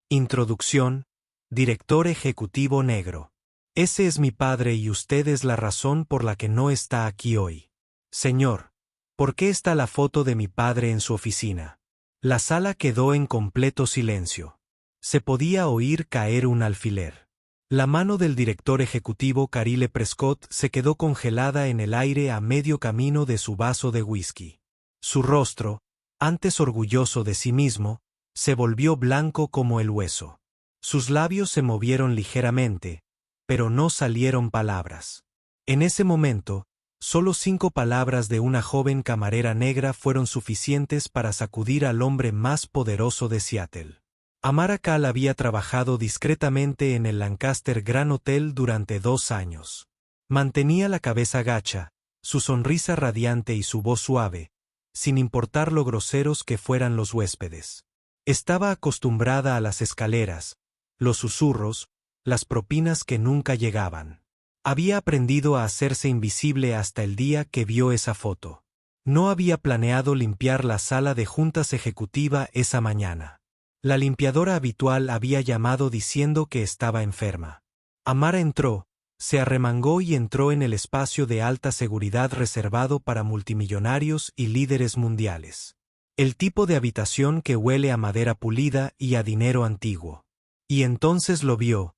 Introducción. Director ejecutivo negro. Ese es mi padre y usted es la razón por la que no está aquí hoy. Señor, ¿por qué está la foto de mi padre en su oficina? La sala quedó en completo silencio. Se podía oír caer un alfiler. La mano del director ejecutivo Carile Prescott se quedó congelada en el aire a medio camino de su vaso de whisky. Su rostro, antes orgulloso de sí mismo, se volvió blanco como el hueso. Sus labios se movieron ligeramente, pero no salieron palabras. En ese momento, solo 5 palabras de una joven camarera negra fueron suficientes para sacudir al hombre más poderoso de Seattle. Amara Kahl había trabajado discretamente en el Lancaster Grand Hotel durante 2 años. Mantenía la cabeza gacha, su sonrisa radiante y su voz suave, sin importar lo groseros que fueran los huéspedes. Estaba acostumbrada a las escaleras, los susurros, las propinas que nunca llegaban. Había aprendido a hacerse invisible hasta el día que vio esa foto. No había planeado limpiar la sala de juntas ejecutiva esa mañana. La limpiadora habitual había llamado diciendo que estaba enferma. Amara entró, se arremangó y entró en el espacio de alta seguridad reservado para multimillonarios y líderes mundiales. El tipo de habitación que huele a madera pulida y a dinero antiguo. Y entonces lo vio,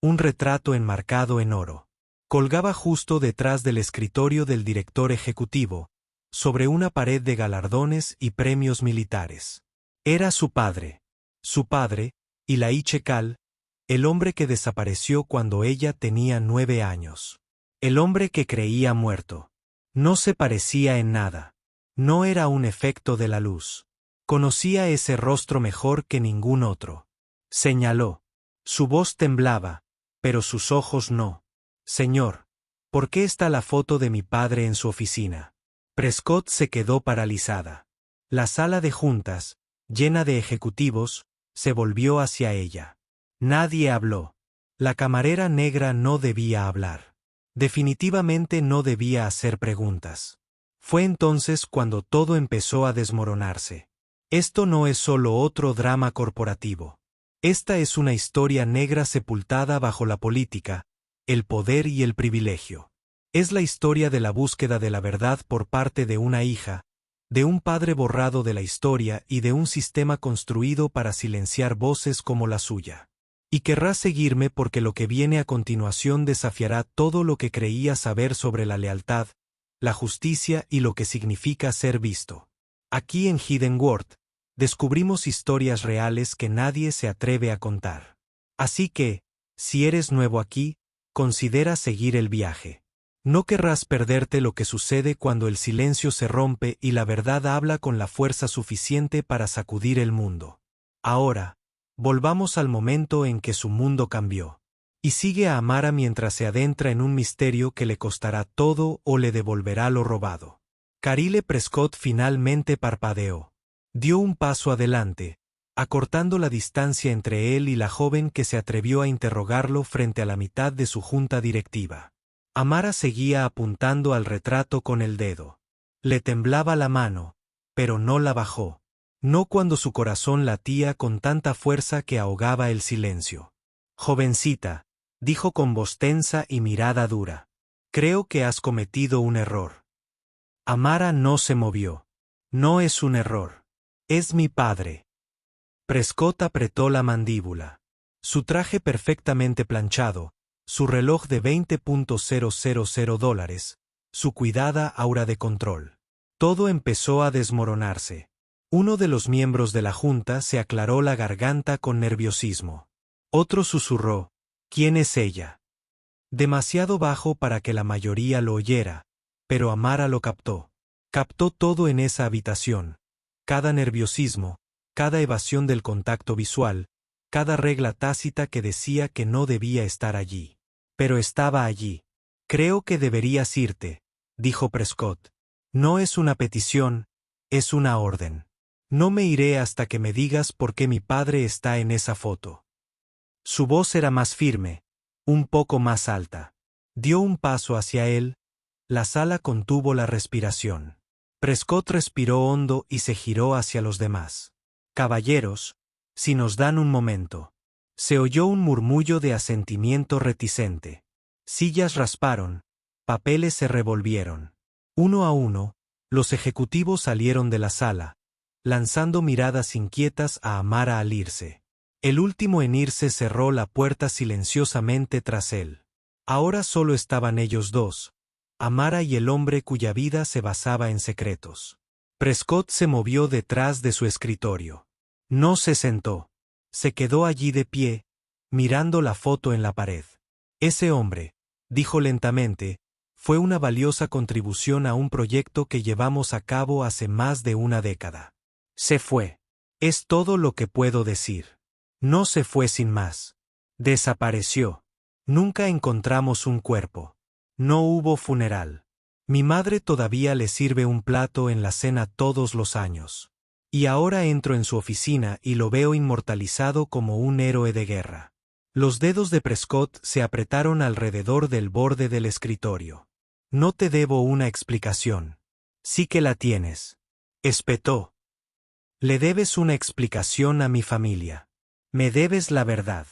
un retrato enmarcado en oro. Colgaba justo detrás del escritorio del director ejecutivo, sobre una pared de galardones y premios militares. Era su padre, Elijah Kahl, el hombre que desapareció cuando ella tenía 9 años. El hombre que creía muerto. No se parecía en nada. No era un efecto de la luz. Conocía ese rostro mejor que ningún otro. Señaló. Su voz temblaba, pero sus ojos no. Señor, ¿por qué está la foto de mi padre en su oficina? Prescott se quedó paralizada. La sala de juntas, llena de ejecutivos, se volvió hacia ella. Nadie habló. La camarera negra no debía hablar. Definitivamente no debía hacer preguntas. Fue entonces cuando todo empezó a desmoronarse. Esto no es solo otro drama corporativo. Esta es una historia negra sepultada bajo la política, el poder y el privilegio. Es la historia de la búsqueda de la verdad por parte de una hija, de un padre borrado de la historia y de un sistema construido para silenciar voces como la suya. Y querrás seguirme porque lo que viene a continuación desafiará todo lo que creía saber sobre la lealtad, la justicia y lo que significa ser visto. Aquí en Hidden World, descubrimos historias reales que nadie se atreve a contar. Así que, si eres nuevo aquí, considera seguir el viaje. No querrás perderte lo que sucede cuando el silencio se rompe y la verdad habla con la fuerza suficiente para sacudir el mundo. Ahora, volvamos al momento en que su mundo cambió. Y sigue a Amara mientras se adentra en un misterio que le costará todo o le devolverá lo robado. Carile Prescott finalmente parpadeó. Dio un paso adelante, acortando la distancia entre él y la joven que se atrevió a interrogarlo frente a la mitad de su junta directiva. Amara seguía apuntando al retrato con el dedo. Le temblaba la mano, pero no la bajó. No cuando su corazón latía con tanta fuerza que ahogaba el silencio. Jovencita, dijo con voz tensa y mirada dura. Creo que has cometido un error. Amara no se movió. No es un error. Es mi padre. Prescott apretó la mandíbula. Su traje perfectamente planchado, su reloj de $20,000, su cuidada aura de control. Todo empezó a desmoronarse. Uno de los miembros de la junta se aclaró la garganta con nerviosismo. Otro susurró, ¿quién es ella? Demasiado bajo para que la mayoría lo oyera, pero Amara lo captó. Captó todo en esa habitación. Cada nerviosismo, cada evasión del contacto visual, cada regla tácita que decía que no debía estar allí. Pero estaba allí. Creo que deberías irte, dijo Prescott. No es una petición, es una orden. No me iré hasta que me digas por qué mi padre está en esa foto. Su voz era más firme, un poco más alta. Dio un paso hacia él. La sala contuvo la respiración. Prescott respiró hondo y se giró hacia los demás. Caballeros, si nos dan un momento. Se oyó un murmullo de asentimiento reticente. Sillas rasparon, papeles se revolvieron. Uno a uno, los ejecutivos salieron de la sala, lanzando miradas inquietas a Amara al irse. El último en irse cerró la puerta silenciosamente tras él. Ahora solo estaban ellos dos, Amara y el hombre cuya vida se basaba en secretos. Prescott se movió detrás de su escritorio. No se sentó. Se quedó allí de pie, mirando la foto en la pared. Ese hombre, dijo lentamente, fue una valiosa contribución a un proyecto que llevamos a cabo hace más de una década. Se fue. Es todo lo que puedo decir. No se fue sin más. Desapareció. Nunca encontramos un cuerpo. No hubo funeral. Mi madre todavía le sirve un plato en la cena todos los años. Y ahora entro en su oficina y lo veo inmortalizado como un héroe de guerra. Los dedos de Prescott se apretaron alrededor del borde del escritorio. No te debo una explicación. Sí que la tienes. Espetó. Le debes una explicación a mi familia. Me debes la verdad.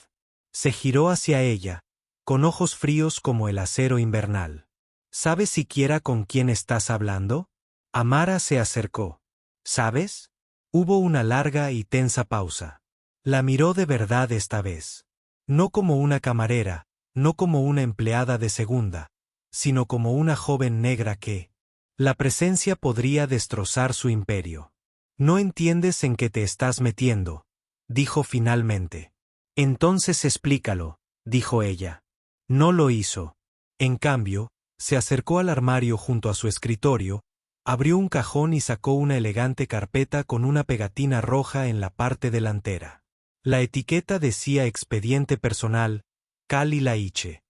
Se giró hacia ella, con ojos fríos como el acero invernal. ¿Sabes siquiera con quién estás hablando? Amara se acercó. ¿Sabes? Hubo una larga y tensa pausa. La miró de verdad esta vez. No como una camarera, no como una empleada de segunda, sino como una joven negra que... La presencia podría destrozar su imperio. No entiendes en qué te estás metiendo, dijo finalmente. Entonces explícalo, dijo ella. No lo hizo. En cambio, se acercó al armario junto a su escritorio, abrió un cajón y sacó una elegante carpeta con una pegatina roja en la parte delantera. La etiqueta decía expediente personal, Cali Laiche.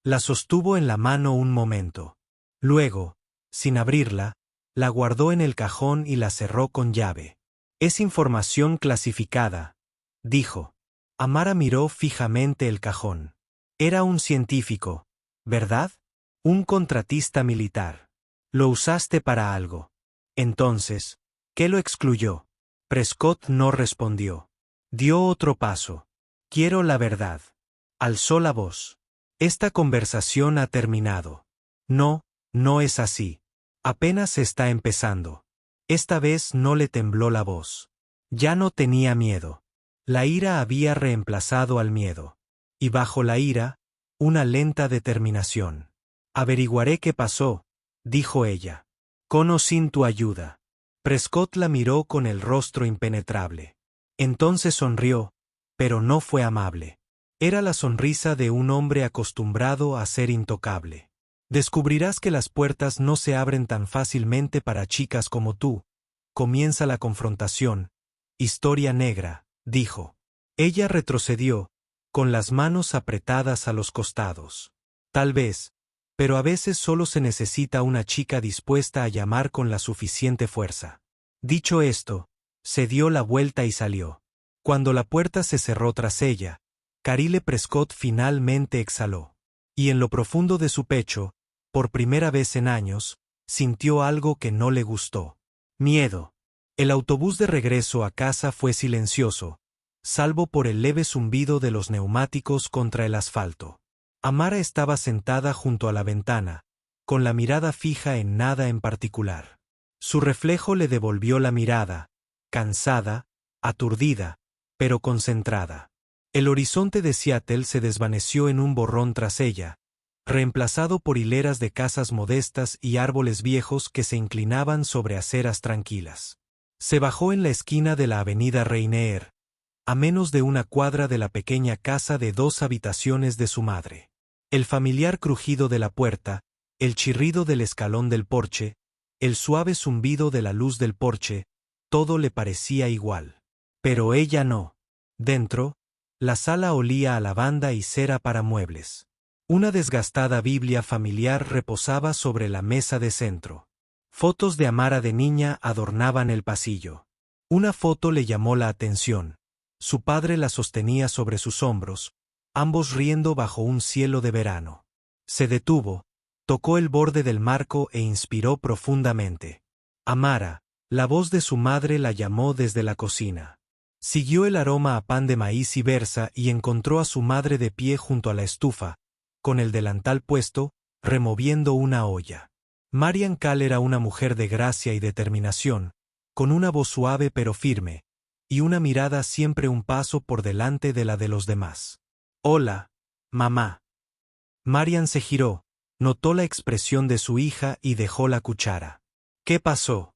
La sostuvo en la mano un momento. Luego, sin abrirla, la guardó en el cajón y la cerró con llave. Es información clasificada, dijo. Amara miró fijamente el cajón. Era un científico, ¿verdad? Un contratista militar. Lo usaste para algo. Entonces, ¿qué lo excluyó? Prescott no respondió. Dio otro paso. Quiero la verdad. Alzó la voz. Esta conversación ha terminado. No, no es así. Apenas está empezando. Esta vez no le tembló la voz. Ya no tenía miedo. La ira había reemplazado al miedo. Y bajo la ira, una lenta determinación. Averiguaré qué pasó, dijo ella. Con o sin tu ayuda. Prescott la miró con el rostro impenetrable. Entonces sonrió, pero no fue amable. Era la sonrisa de un hombre acostumbrado a ser intocable. Descubrirás que las puertas no se abren tan fácilmente para chicas como tú. Comienza la confrontación. Historia negra, dijo. Ella retrocedió, con las manos apretadas a los costados. Tal vez, pero a veces solo se necesita una chica dispuesta a llamar con la suficiente fuerza. Dicho esto, se dio la vuelta y salió. Cuando la puerta se cerró tras ella, Carile Prescott finalmente exhaló. Y en lo profundo de su pecho, por primera vez en años, sintió algo que no le gustó. Miedo. El autobús de regreso a casa fue silencioso, salvo por el leve zumbido de los neumáticos contra el asfalto. Amara estaba sentada junto a la ventana, con la mirada fija en nada en particular. Su reflejo le devolvió la mirada, cansada, aturdida, pero concentrada. El horizonte de Seattle se desvaneció en un borrón tras ella, reemplazado por hileras de casas modestas y árboles viejos que se inclinaban sobre aceras tranquilas. Se bajó en la esquina de la avenida Rainier, a menos de una cuadra de la pequeña casa de 2 habitaciones de su madre. El familiar crujido de la puerta, el chirrido del escalón del porche, el suave zumbido de la luz del porche, todo le parecía igual. Pero ella no. Dentro, la sala olía a lavanda y cera para muebles. Una desgastada Biblia familiar reposaba sobre la mesa de centro. Fotos de Amara de niña adornaban el pasillo. Una foto le llamó la atención. Su padre la sostenía sobre sus hombros, ambos riendo bajo un cielo de verano. Se detuvo, tocó el borde del marco e inspiró profundamente. Amara, la voz de su madre la llamó desde la cocina. Siguió el aroma a pan de maíz y berza y encontró a su madre de pie junto a la estufa, con el delantal puesto, removiendo una olla. Marian Cal era una mujer de gracia y determinación, con una voz suave pero firme, y una mirada siempre un paso por delante de la de los demás. «Hola, mamá». Marian se giró, notó la expresión de su hija y dejó la cuchara. «¿Qué pasó?».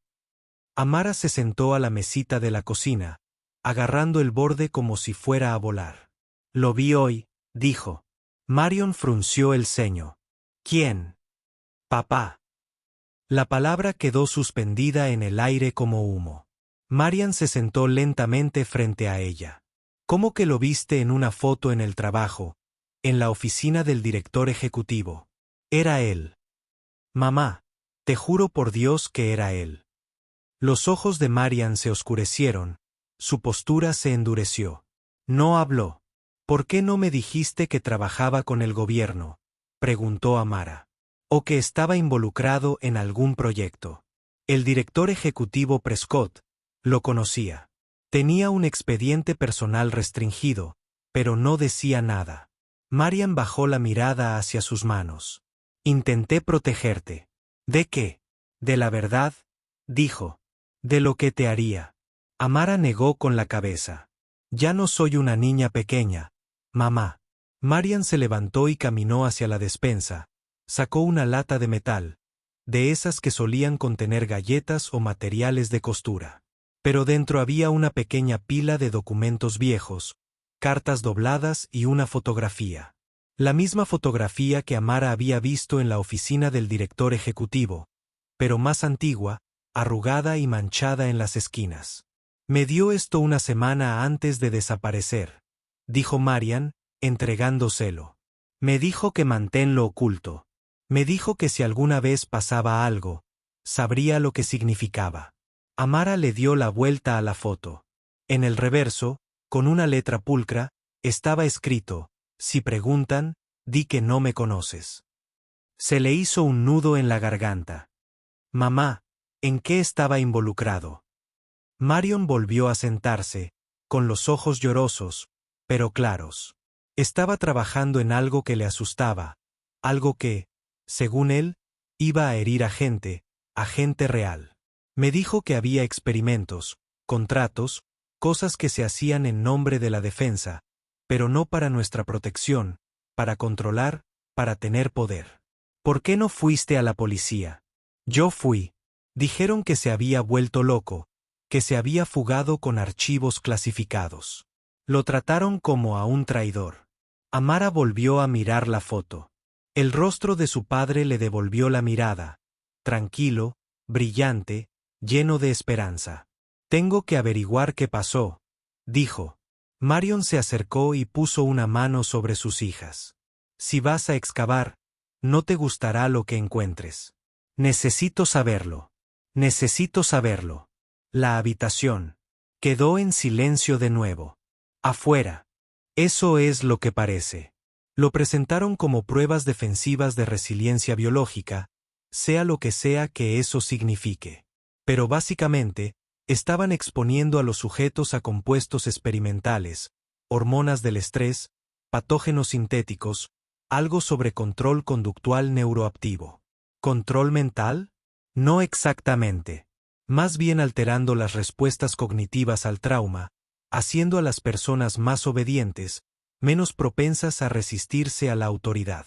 Amara se sentó a la mesita de la cocina, agarrando el borde como si fuera a volar. «Lo vi hoy», dijo. Marion frunció el ceño. «¿Quién?». «Papá». La palabra quedó suspendida en el aire como humo. Marian se sentó lentamente frente a ella. «¿Cómo que lo viste en una foto en el trabajo, en la oficina del director ejecutivo?» «Era él». «Mamá, te juro por Dios que era él». Los ojos de Marian se oscurecieron, su postura se endureció. No habló. «¿Por qué no me dijiste que trabajaba con el gobierno?», preguntó Amara. «¿O que estaba involucrado en algún proyecto?». El director ejecutivo Prescott lo conocía. Tenía un expediente personal restringido, pero no decía nada. Marian bajó la mirada hacia sus manos. «Intenté protegerte». «¿De qué?». «De la verdad», dijo. «De lo que te haría». Amara negó con la cabeza. «Ya no soy una niña pequeña, mamá». Marian se levantó y caminó hacia la despensa. Sacó una lata de metal, de esas que solían contener galletas o materiales de costura. Pero dentro había una pequeña pila de documentos viejos, cartas dobladas y una fotografía. La misma fotografía que Amara había visto en la oficina del director ejecutivo, pero más antigua, arrugada y manchada en las esquinas. «Me dio esto una semana antes de desaparecer», dijo Marian, entregándoselo. «Me dijo que manténlo oculto. Me dijo que si alguna vez pasaba algo, sabría lo que significaba». Amara le dio la vuelta a la foto. En el reverso, con una letra pulcra, estaba escrito: «Si preguntan, di que no me conoces». Se le hizo un nudo en la garganta. «Mamá, ¿en qué estaba involucrado?». Marion volvió a sentarse, con los ojos llorosos, pero claros. Estaba trabajando en algo que le asustaba, algo que, según él, iba a herir a gente real. Me dijo que había experimentos, contratos, cosas que se hacían en nombre de la defensa, pero no para nuestra protección, para controlar, para tener poder. «¿Por qué no fuiste a la policía?». «Yo fui. Dijeron que se había vuelto loco, que se había fugado con archivos clasificados. Lo trataron como a un traidor». Amara volvió a mirar la foto. El rostro de su padre le devolvió la mirada, tranquilo, brillante, lleno de esperanza. «Tengo que averiguar qué pasó», dijo. Marion se acercó y puso una mano sobre sus hijas. «Si vas a excavar, no te gustará lo que encuentres. Necesito saberlo. Necesito saberlo». La habitación quedó en silencio de nuevo. Afuera. «Eso es lo que parece». Lo presentaron como pruebas defensivas de resiliencia biológica, sea lo que sea que eso signifique. Pero básicamente, estaban exponiendo a los sujetos a compuestos experimentales, hormonas del estrés, patógenos sintéticos, algo sobre control conductual neuroactivo. ¿Control mental? No exactamente. Más bien alterando las respuestas cognitivas al trauma, haciendo a las personas más obedientes, menos propensas a resistirse a la autoridad.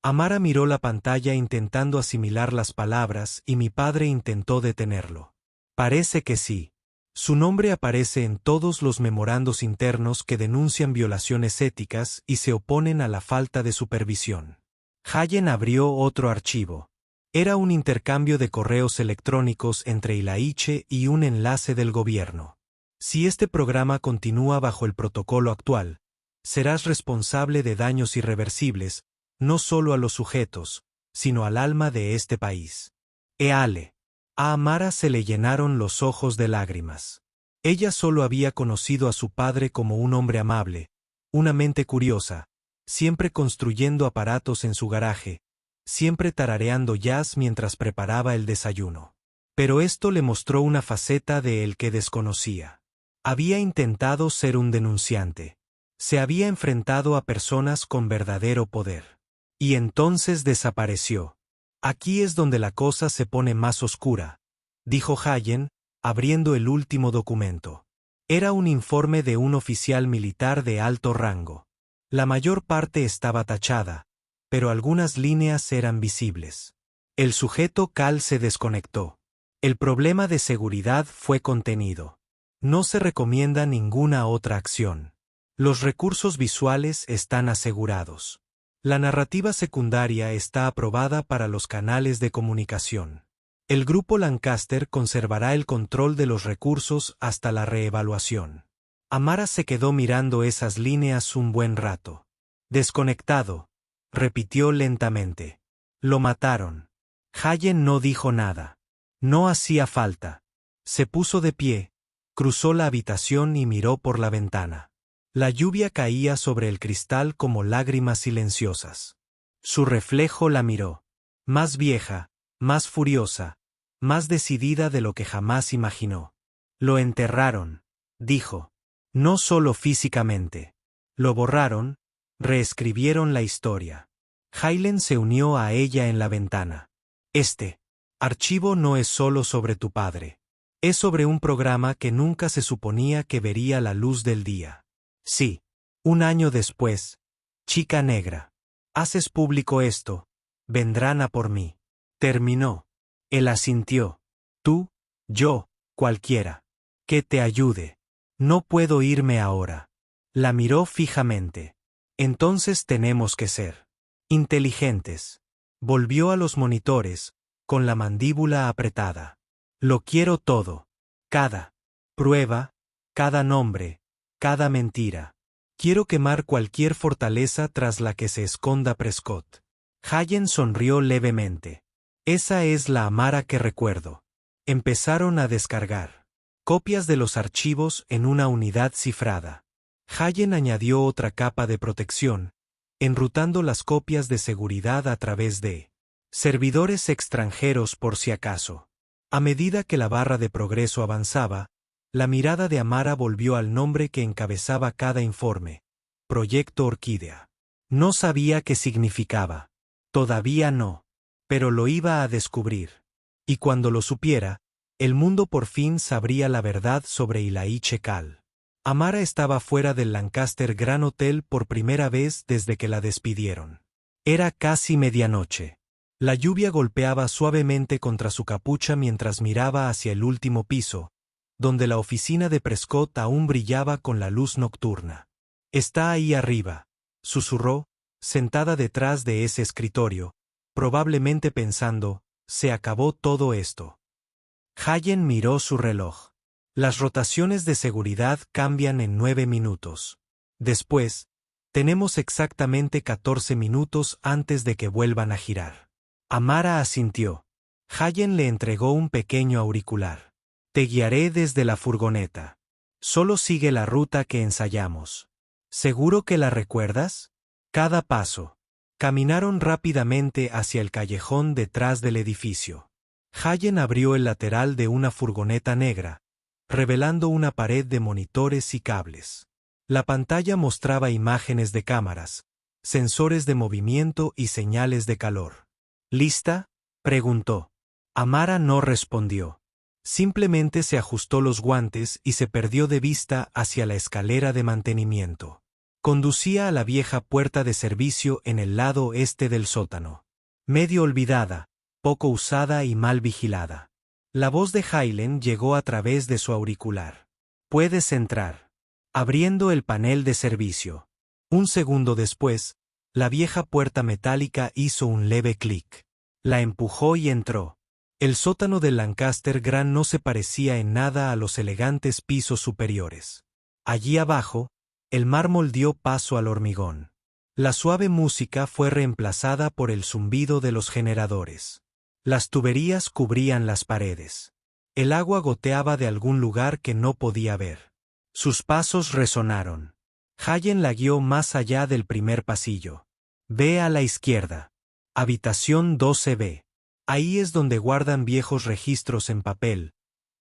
Amara miró la pantalla intentando asimilar las palabras y mi padre intentó detenerlo. «Parece que sí. Su nombre aparece en todos los memorandos internos que denuncian violaciones éticas y se oponen a la falta de supervisión». Hayen abrió otro archivo. Era un intercambio de correos electrónicos entre Ilaiche y un enlace del gobierno. «Si este programa continúa bajo el protocolo actual, serás responsable de daños irreversibles, no solo a los sujetos, sino al alma de este país». Eale. A Amara se le llenaron los ojos de lágrimas. Ella solo había conocido a su padre como un hombre amable, una mente curiosa, siempre construyendo aparatos en su garaje, siempre tarareando jazz mientras preparaba el desayuno. Pero esto le mostró una faceta de él que desconocía. Había intentado ser un denunciante. Se había enfrentado a personas con verdadero poder. Y entonces desapareció. Aquí es donde la cosa se pone más oscura, dijo Hayen, abriendo el último documento. Era un informe de un oficial militar de alto rango. La mayor parte estaba tachada, pero algunas líneas eran visibles. El sujeto Cal se desconectó. El problema de seguridad fue contenido. No se recomienda ninguna otra acción. Los recursos visuales están asegurados. La narrativa secundaria está aprobada para los canales de comunicación. El grupo Lancaster conservará el control de los recursos hasta la reevaluación. Amara se quedó mirando esas líneas un buen rato. Desconectado, repitió lentamente. Lo mataron. Hayen no dijo nada. No hacía falta. Se puso de pie, cruzó la habitación y miró por la ventana. La lluvia caía sobre el cristal como lágrimas silenciosas. Su reflejo la miró. Más vieja, más furiosa, más decidida de lo que jamás imaginó. Lo enterraron, dijo. No solo físicamente. Lo borraron, reescribieron la historia. Hylen se unió a ella en la ventana. Este archivo no es solo sobre tu padre. Es sobre un programa que nunca se suponía que vería la luz del día. Sí. Un año después. Chica negra. Haces público esto. Vendrán a por mí. Terminó. Él asintió. Tú, yo, cualquiera. Que te ayude. No puedo irme ahora. La miró fijamente. Entonces tenemos que ser inteligentes. Volvió a los monitores, con la mandíbula apretada. Lo quiero todo. Cada prueba, cada nombre, cada mentira. Quiero quemar cualquier fortaleza tras la que se esconda Prescott. Hayen sonrió levemente. Esa es la Amara que recuerdo. Empezaron a descargar copias de los archivos en una unidad cifrada. Hayen añadió otra capa de protección, enrutando las copias de seguridad a través de servidores extranjeros por si acaso. A medida que la barra de progreso avanzaba, la mirada de Amara volvió al nombre que encabezaba cada informe: Proyecto Orquídea. No sabía qué significaba. Todavía no. Pero lo iba a descubrir. Y cuando lo supiera, el mundo por fin sabría la verdad sobre Ilaiche Cal. Amara estaba fuera del Lancaster Grand Hotel por primera vez desde que la despidieron. Era casi medianoche. La lluvia golpeaba suavemente contra su capucha mientras miraba hacia el último piso, donde la oficina de Prescott aún brillaba con la luz nocturna. Está ahí arriba, susurró, sentada detrás de ese escritorio, probablemente pensando, se acabó todo esto. Hayen miró su reloj. Las rotaciones de seguridad cambian en 9 minutos. Después, tenemos exactamente 14 minutos antes de que vuelvan a girar. Amara asintió. Hayen le entregó un pequeño auricular. Te guiaré desde la furgoneta. Solo sigue la ruta que ensayamos. ¿Seguro que la recuerdas? Cada paso. Caminaron rápidamente hacia el callejón detrás del edificio. Hayen abrió el lateral de una furgoneta negra, revelando una pared de monitores y cables. La pantalla mostraba imágenes de cámaras, sensores de movimiento y señales de calor. ¿Lista?, preguntó. Amara no respondió. Simplemente se ajustó los guantes y se perdió de vista hacia la escalera de mantenimiento. Conducía a la vieja puerta de servicio en el lado este del sótano. Medio olvidada, poco usada y mal vigilada. La voz de Hylen llegó a través de su auricular. Puedes entrar. Abriendo el panel de servicio. Un segundo después, la vieja puerta metálica hizo un leve clic. La empujó y entró. El sótano del Lancaster Grand no se parecía en nada a los elegantes pisos superiores. Allí abajo, el mármol dio paso al hormigón. La suave música fue reemplazada por el zumbido de los generadores. Las tuberías cubrían las paredes. El agua goteaba de algún lugar que no podía ver. Sus pasos resonaron. Hayen la guió más allá del primer pasillo. Ve a la izquierda. Habitación 12B. Ahí es donde guardan viejos registros en papel,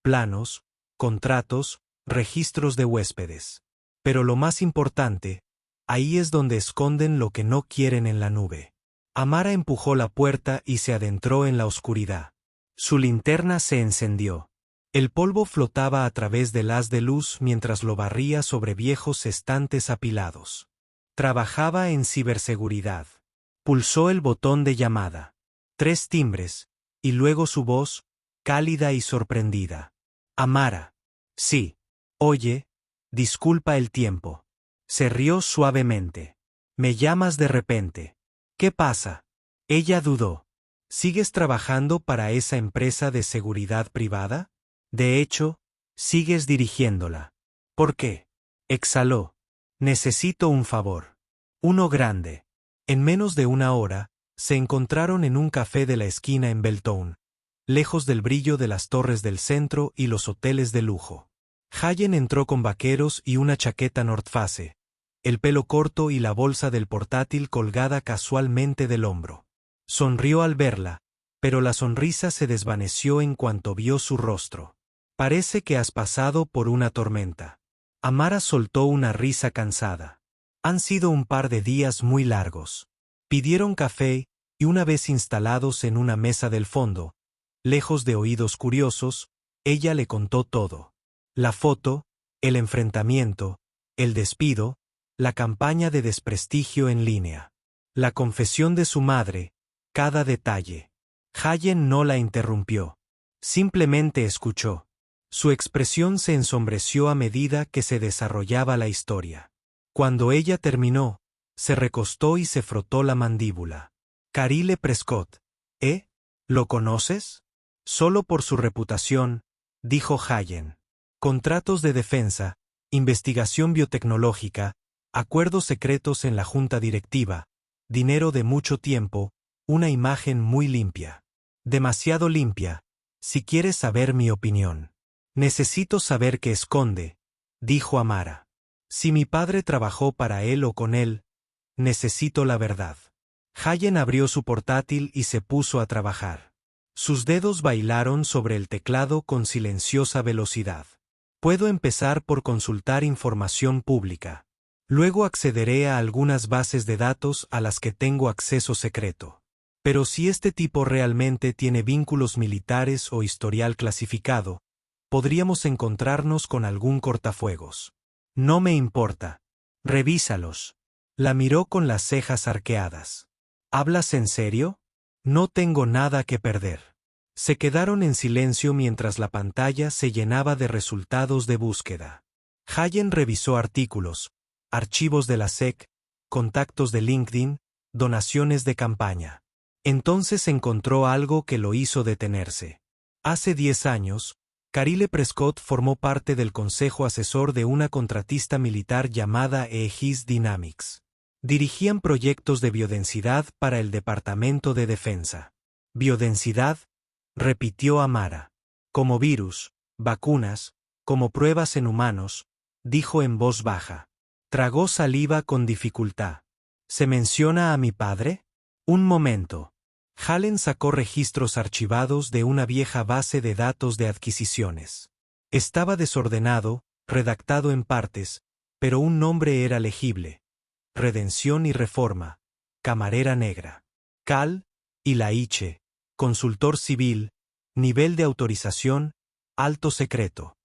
planos, contratos, registros de huéspedes. Pero lo más importante, ahí es donde esconden lo que no quieren en la nube. Amara empujó la puerta y se adentró en la oscuridad. Su linterna se encendió. El polvo flotaba a través del haz de luz mientras lo barría sobre viejos estantes apilados. Trabajaba en ciberseguridad. Pulsó el botón de llamada. 3 timbres, y luego su voz, cálida y sorprendida. Amara. Sí. Oye, disculpa el tiempo. Se rió suavemente. Me llamas de repente. ¿Qué pasa? Ella dudó. ¿Sigues trabajando para esa empresa de seguridad privada? De hecho, sigues dirigiéndola. ¿Por qué? Exhaló. Necesito un favor. Uno grande. En menos de una hora, se encontraron en un café de la esquina en Belltown, lejos del brillo de las torres del centro y los hoteles de lujo. Hayen entró con vaqueros y una chaqueta North Face, el pelo corto y la bolsa del portátil colgada casualmente del hombro. Sonrió al verla, pero la sonrisa se desvaneció en cuanto vio su rostro. Parece que has pasado por una tormenta. Amara soltó una risa cansada. Han sido un par de días muy largos. Pidieron café y una vez instalados en una mesa del fondo, lejos de oídos curiosos, ella le contó todo. La foto, el enfrentamiento, el despido, la campaña de desprestigio en línea. La confesión de su madre, cada detalle. Hayen no la interrumpió. Simplemente escuchó. Su expresión se ensombreció a medida que se desarrollaba la historia. Cuando ella terminó, se recostó y se frotó la mandíbula. Carile Prescott. ¿Eh? ¿Lo conoces? Solo por su reputación, dijo Hayen. Contratos de defensa, investigación biotecnológica, acuerdos secretos en la junta directiva, dinero de mucho tiempo, una imagen muy limpia. Demasiado limpia, si quieres saber mi opinión. Necesito saber qué esconde, dijo Amara. Si mi padre trabajó para él o con él, necesito la verdad. Hayen abrió su portátil y se puso a trabajar. Sus dedos bailaron sobre el teclado con silenciosa velocidad. Puedo empezar por consultar información pública. Luego accederé a algunas bases de datos a las que tengo acceso secreto. Pero si este tipo realmente tiene vínculos militares o historial clasificado, podríamos encontrarnos con algún cortafuegos. No me importa. Revísalos. La miró con las cejas arqueadas. ¿Hablas en serio? No tengo nada que perder. Se quedaron en silencio mientras la pantalla se llenaba de resultados de búsqueda. Hayen revisó artículos, archivos de la SEC, contactos de LinkedIn, donaciones de campaña. Entonces encontró algo que lo hizo detenerse. Hace 10 años, Carile Prescott formó parte del consejo asesor de una contratista militar llamada Aegis Dynamics. Dirigían proyectos de biodensidad para el Departamento de Defensa. ¿Biodensidad?, repitió Amara. Como virus, vacunas, como pruebas en humanos, dijo en voz baja. Tragó saliva con dificultad. ¿Se menciona a mi padre? Un momento. Hayen sacó registros archivados de una vieja base de datos de adquisiciones. Estaba desordenado, redactado en partes, pero un nombre era legible. Redención y Reforma, camarera negra. Cal, Ilaiche, consultor civil, nivel de autorización, alto secreto.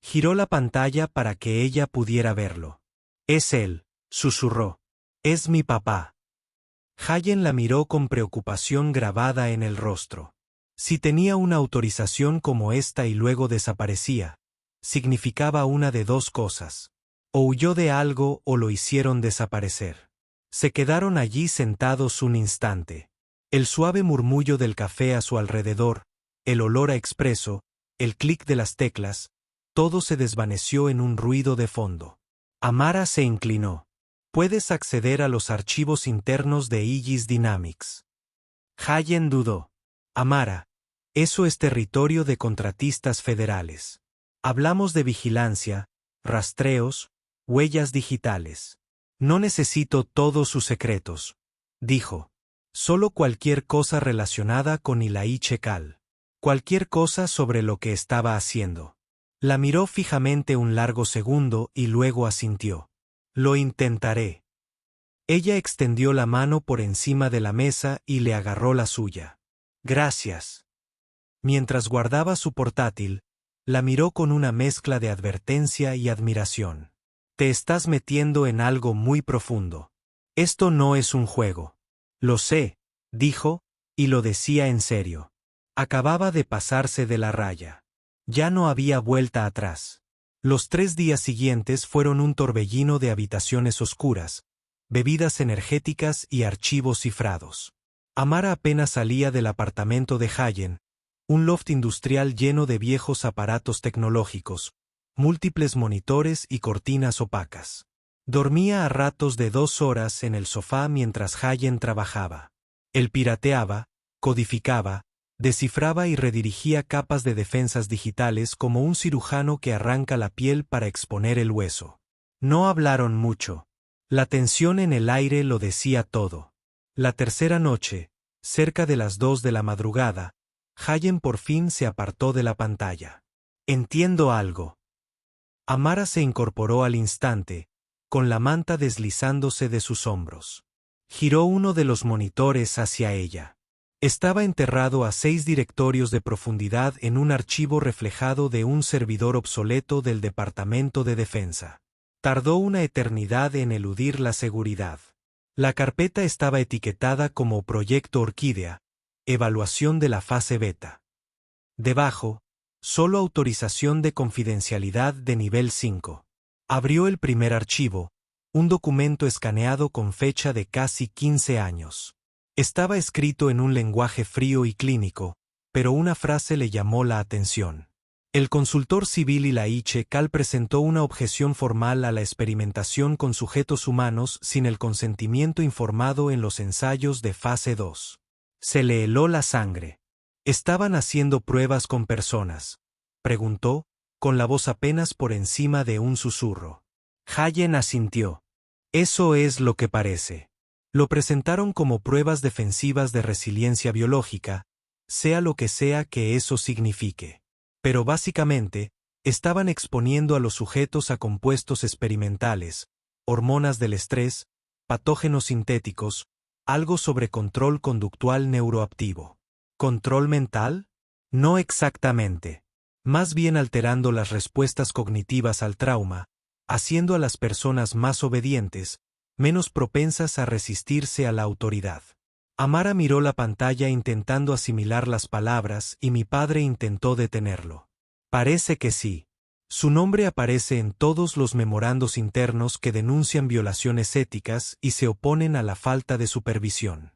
Giró la pantalla para que ella pudiera verlo. Es él, susurró. Es mi papá. Hayen la miró con preocupación grabada en el rostro. Si tenía una autorización como esta y luego desaparecía, significaba una de dos cosas. O huyó de algo o lo hicieron desaparecer. Se quedaron allí sentados un instante. El suave murmullo del café a su alrededor, el olor a expreso, el clic de las teclas, todo se desvaneció en un ruido de fondo. Amara se inclinó. Puedes acceder a los archivos internos de Aegis Dynamics. Hayen dudó. Amara, eso es territorio de contratistas federales. Hablamos de vigilancia, rastreos, huellas digitales. No necesito todos sus secretos, dijo. Solo cualquier cosa relacionada con Ilaiche Cal. Cualquier cosa sobre lo que estaba haciendo. La miró fijamente un largo segundo y luego asintió. Lo intentaré. Ella extendió la mano por encima de la mesa y le agarró la suya. Gracias. Mientras guardaba su portátil, la miró con una mezcla de advertencia y admiración. Te estás metiendo en algo muy profundo. Esto no es un juego. Lo sé, dijo, y lo decía en serio. Acababa de pasarse de la raya. Ya no había vuelta atrás. Los 3 días siguientes fueron un torbellino de habitaciones oscuras, bebidas energéticas y archivos cifrados. Amara apenas salía del apartamento de Hayen, un loft industrial lleno de viejos aparatos tecnológicos, múltiples monitores y cortinas opacas. Dormía a ratos de 2 horas en el sofá mientras Hayen trabajaba. Él pirateaba, codificaba, descifraba y redirigía capas de defensas digitales como un cirujano que arranca la piel para exponer el hueso. No hablaron mucho. La tensión en el aire lo decía todo. La tercera noche, cerca de las 2 de la madrugada, Hayen por fin se apartó de la pantalla. Entiendo algo. Amara se incorporó al instante, con la manta deslizándose de sus hombros. Giró uno de los monitores hacia ella. Estaba enterrado a 6 directorios de profundidad en un archivo reflejado de un servidor obsoleto del Departamento de Defensa. Tardó una eternidad en eludir la seguridad. La carpeta estaba etiquetada como Proyecto Orquídea, evaluación de la fase beta. Debajo, solo autorización de confidencialidad de nivel 5. Abrió el primer archivo, un documento escaneado con fecha de casi 15 años. Estaba escrito en un lenguaje frío y clínico, pero una frase le llamó la atención. El consultor civil Ilaiche Cal presentó una objeción formal a la experimentación con sujetos humanos sin el consentimiento informado en los ensayos de fase 2. Se le heló la sangre. ¿Estaban haciendo pruebas con personas?, preguntó, con la voz apenas por encima de un susurro. Hayen asintió. Eso es lo que parece. Lo presentaron como pruebas defensivas de resiliencia biológica, sea lo que sea que eso signifique. Pero básicamente, estaban exponiendo a los sujetos a compuestos experimentales, hormonas del estrés, patógenos sintéticos, algo sobre control conductual neuroactivo. ¿Control mental? No exactamente. Más bien alterando las respuestas cognitivas al trauma, haciendo a las personas más obedientes, menos propensas a resistirse a la autoridad. Amara miró la pantalla intentando asimilar las palabras y mi padre intentó detenerlo. Parece que sí. Su nombre aparece en todos los memorandos internos que denuncian violaciones éticas y se oponen a la falta de supervisión.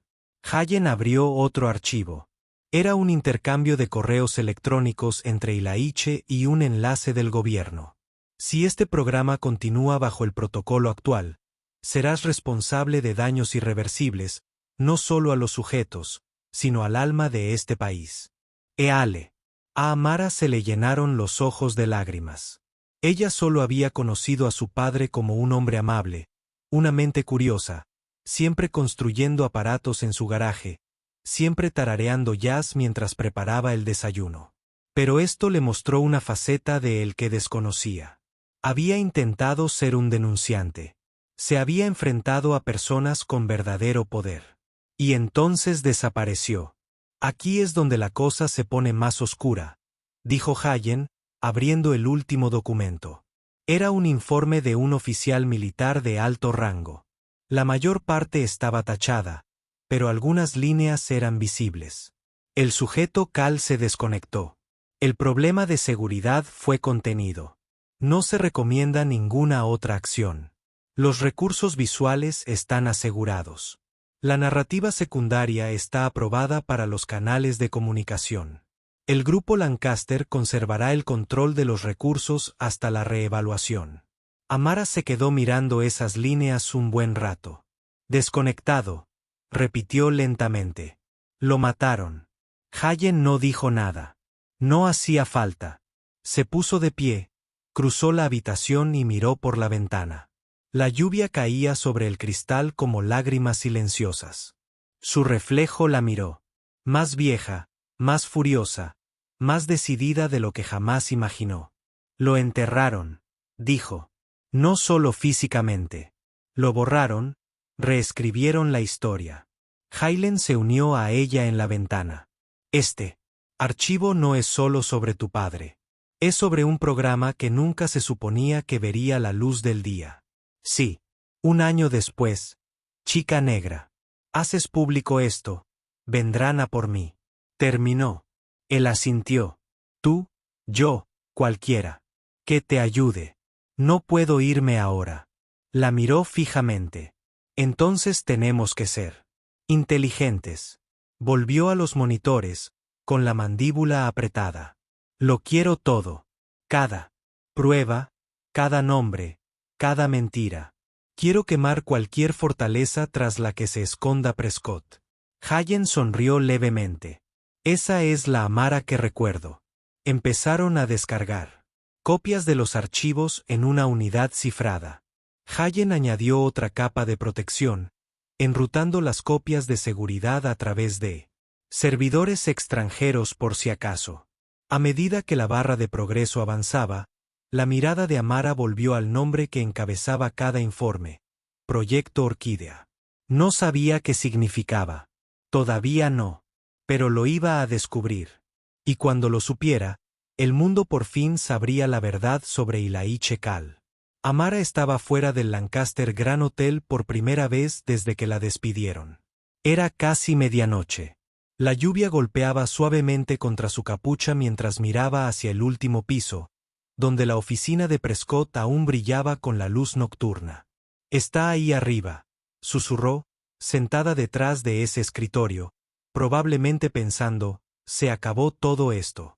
Hayen abrió otro archivo. Era un intercambio de correos electrónicos entre Ilaiche y un enlace del gobierno. Si este programa continúa bajo el protocolo actual, serás responsable de daños irreversibles, no solo a los sujetos, sino al alma de este país. Eale. A Amara se le llenaron los ojos de lágrimas. Ella solo había conocido a su padre como un hombre amable, una mente curiosa, siempre construyendo aparatos en su garaje, siempre tarareando jazz mientras preparaba el desayuno. Pero esto le mostró una faceta de él que desconocía. Había intentado ser un denunciante. Se había enfrentado a personas con verdadero poder. Y entonces desapareció. Aquí es donde la cosa se pone más oscura, dijo Hayen, abriendo el último documento. Era un informe de un oficial militar de alto rango. La mayor parte estaba tachada, pero algunas líneas eran visibles. El sujeto Cal se desconectó. El problema de seguridad fue contenido. No se recomienda ninguna otra acción. Los recursos visuales están asegurados. La narrativa secundaria está aprobada para los canales de comunicación. El grupo Lancaster conservará el control de los recursos hasta la reevaluación. Amara se quedó mirando esas líneas un buen rato. Desconectado, repitió lentamente. Lo mataron. Hayen no dijo nada. No hacía falta. Se puso de pie, cruzó la habitación y miró por la ventana. La lluvia caía sobre el cristal como lágrimas silenciosas. Su reflejo la miró. Más vieja, más furiosa, más decidida de lo que jamás imaginó. Lo enterraron, dijo. No solo físicamente. Lo borraron, reescribieron la historia. Hylen se unió a ella en la ventana. Este archivo no es solo sobre tu padre. Es sobre un programa que nunca se suponía que vería la luz del día. Sí. Un año después. Chica negra. Haces público esto. Vendrán a por mí. Terminó. Él asintió. Tú, yo, cualquiera. Que te ayude. No puedo irme ahora. La miró fijamente. Entonces tenemos que ser inteligentes. Volvió a los monitores, con la mandíbula apretada. Lo quiero todo. Cada prueba, cada nombre, cada mentira. Quiero quemar cualquier fortaleza tras la que se esconda Prescott. Hylen sonrió levemente. Esa es la Amara que recuerdo. Empezaron a descargar copias de los archivos en una unidad cifrada. Hylen añadió otra capa de protección, enrutando las copias de seguridad a través de servidores extranjeros por si acaso. A medida que la barra de progreso avanzaba, la mirada de Amara volvió al nombre que encabezaba cada informe: Proyecto Orquídea. No sabía qué significaba. Todavía no. Pero lo iba a descubrir. Y cuando lo supiera, el mundo por fin sabría la verdad sobre Ilaí Chekal. Amara estaba fuera del Lancaster Grand Hotel por primera vez desde que la despidieron. Era casi medianoche. La lluvia golpeaba suavemente contra su capucha mientras miraba hacia el último piso, donde la oficina de Prescott aún brillaba con la luz nocturna. Está ahí arriba, susurró, sentada detrás de ese escritorio, probablemente pensando, se acabó todo esto.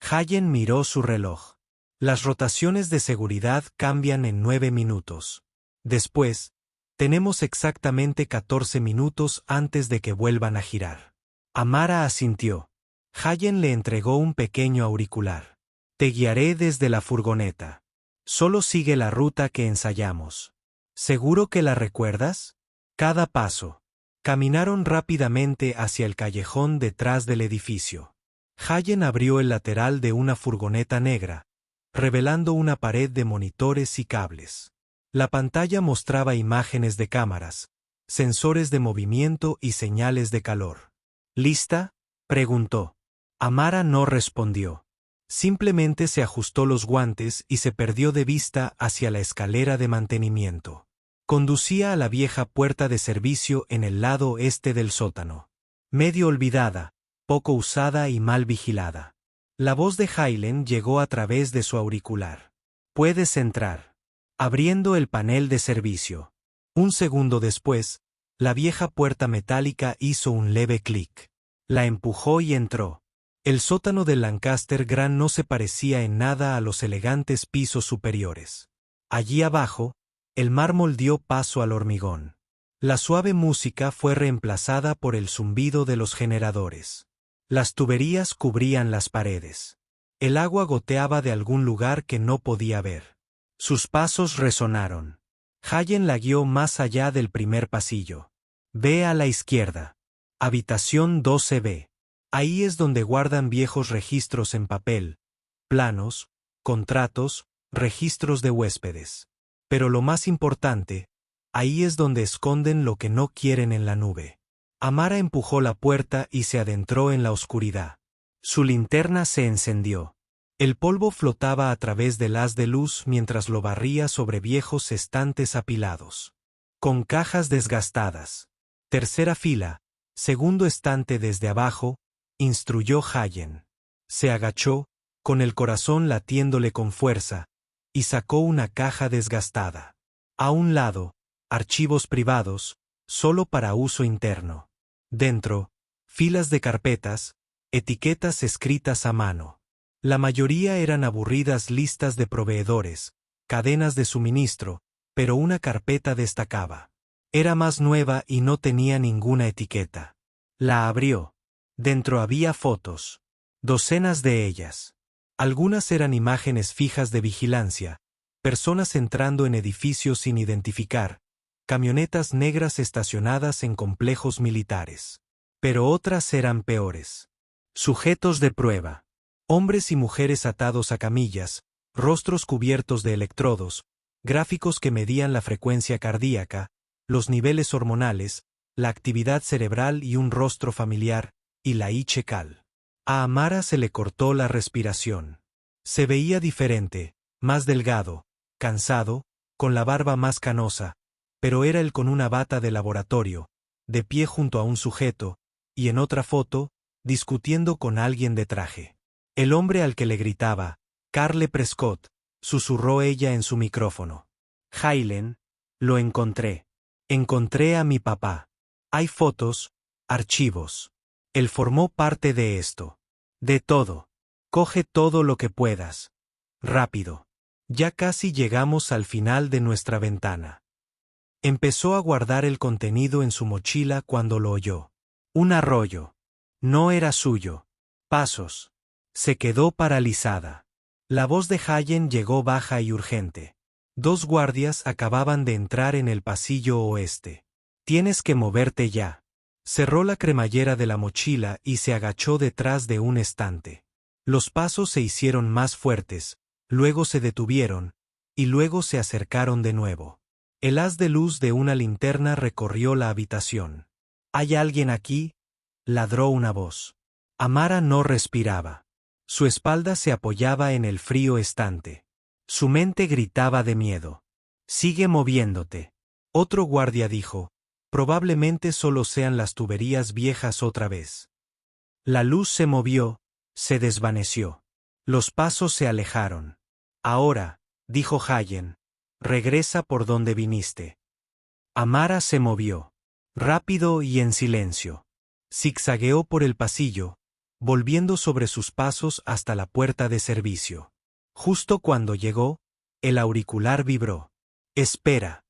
Hylen miró su reloj. Las rotaciones de seguridad cambian en 9 minutos. Después, tenemos exactamente 14 minutos antes de que vuelvan a girar. Amara asintió. Hylen le entregó un pequeño auricular. Te guiaré desde la furgoneta. Solo sigue la ruta que ensayamos. ¿Seguro que la recuerdas? Cada paso. Caminaron rápidamente hacia el callejón detrás del edificio. Hylen abrió el lateral de una furgoneta negra, revelando una pared de monitores y cables. La pantalla mostraba imágenes de cámaras, sensores de movimiento y señales de calor. ¿Lista?, preguntó. Amara no respondió. Simplemente se ajustó los guantes y se perdió de vista hacia la escalera de mantenimiento. Conducía a la vieja puerta de servicio en el lado este del sótano. Medio olvidada, poco usada y mal vigilada. La voz de Hylen llegó a través de su auricular. Puedes entrar. Abriendo el panel de servicio. Un segundo después, la vieja puerta metálica hizo un leve clic. La empujó y entró. El sótano del Lancaster Grand no se parecía en nada a los elegantes pisos superiores. Allí abajo, el mármol dio paso al hormigón. La suave música fue reemplazada por el zumbido de los generadores. Las tuberías cubrían las paredes. El agua goteaba de algún lugar que no podía ver. Sus pasos resonaron. Hylen la guió más allá del primer pasillo. Ve a la izquierda. Habitación 12B. Ahí es donde guardan viejos registros en papel, planos, contratos, registros de huéspedes. Pero lo más importante, ahí es donde esconden lo que no quieren en la nube. Amara empujó la puerta y se adentró en la oscuridad. Su linterna se encendió. El polvo flotaba a través del haz de luz mientras lo barría sobre viejos estantes apilados. Con cajas desgastadas. Tercera fila, segundo estante desde abajo, instruyó Hylen. Se agachó, con el corazón latiéndole con fuerza, y sacó una caja desgastada. A un lado, archivos privados, solo para uso interno. Dentro, filas de carpetas, etiquetas escritas a mano. La mayoría eran aburridas listas de proveedores, cadenas de suministro, pero una carpeta destacaba. Era más nueva y no tenía ninguna etiqueta. La abrió. Dentro había fotos. Docenas de ellas. Algunas eran imágenes fijas de vigilancia, personas entrando en edificios sin identificar, camionetas negras estacionadas en complejos militares. Pero otras eran peores. Sujetos de prueba. Hombres y mujeres atados a camillas, rostros cubiertos de electrodos, gráficos que medían la frecuencia cardíaca, los niveles hormonales, la actividad cerebral y un rostro familiar, y la Cal. A Amara se le cortó la respiración. Se veía diferente, más delgado, cansado, con la barba más canosa, pero era él con una bata de laboratorio, de pie junto a un sujeto, y en otra foto, discutiendo con alguien de traje. El hombre al que le gritaba, Carle Prescott, susurró ella en su micrófono. Hailen, lo encontré. Encontré a mi papá. Hay fotos, archivos. Él formó parte de esto. De todo. Coge todo lo que puedas. Rápido. Ya casi llegamos al final de nuestra ventana. Empezó a guardar el contenido en su mochila cuando lo oyó. Un arroyo. No era suyo. Pasos. Se quedó paralizada. La voz de Hayen llegó baja y urgente. 2 guardias acababan de entrar en el pasillo oeste. Tienes que moverte ya. Cerró la cremallera de la mochila y se agachó detrás de un estante. Los pasos se hicieron más fuertes, luego se detuvieron, y luego se acercaron de nuevo. El haz de luz de una linterna recorrió la habitación. ¿Hay alguien aquí?, ladró una voz. Amara no respiraba. Su espalda se apoyaba en el frío estante. Su mente gritaba de miedo. Sigue moviéndote. Otro guardia dijo, probablemente solo sean las tuberías viejas otra vez. La luz se movió, se desvaneció. Los pasos se alejaron. Ahora, dijo Hayen, regresa por donde viniste. Amara se movió. Rápido y en silencio. Zigzagueó por el pasillo, volviendo sobre sus pasos hasta la puerta de servicio. Justo cuando llegó, el auricular vibró. Espera.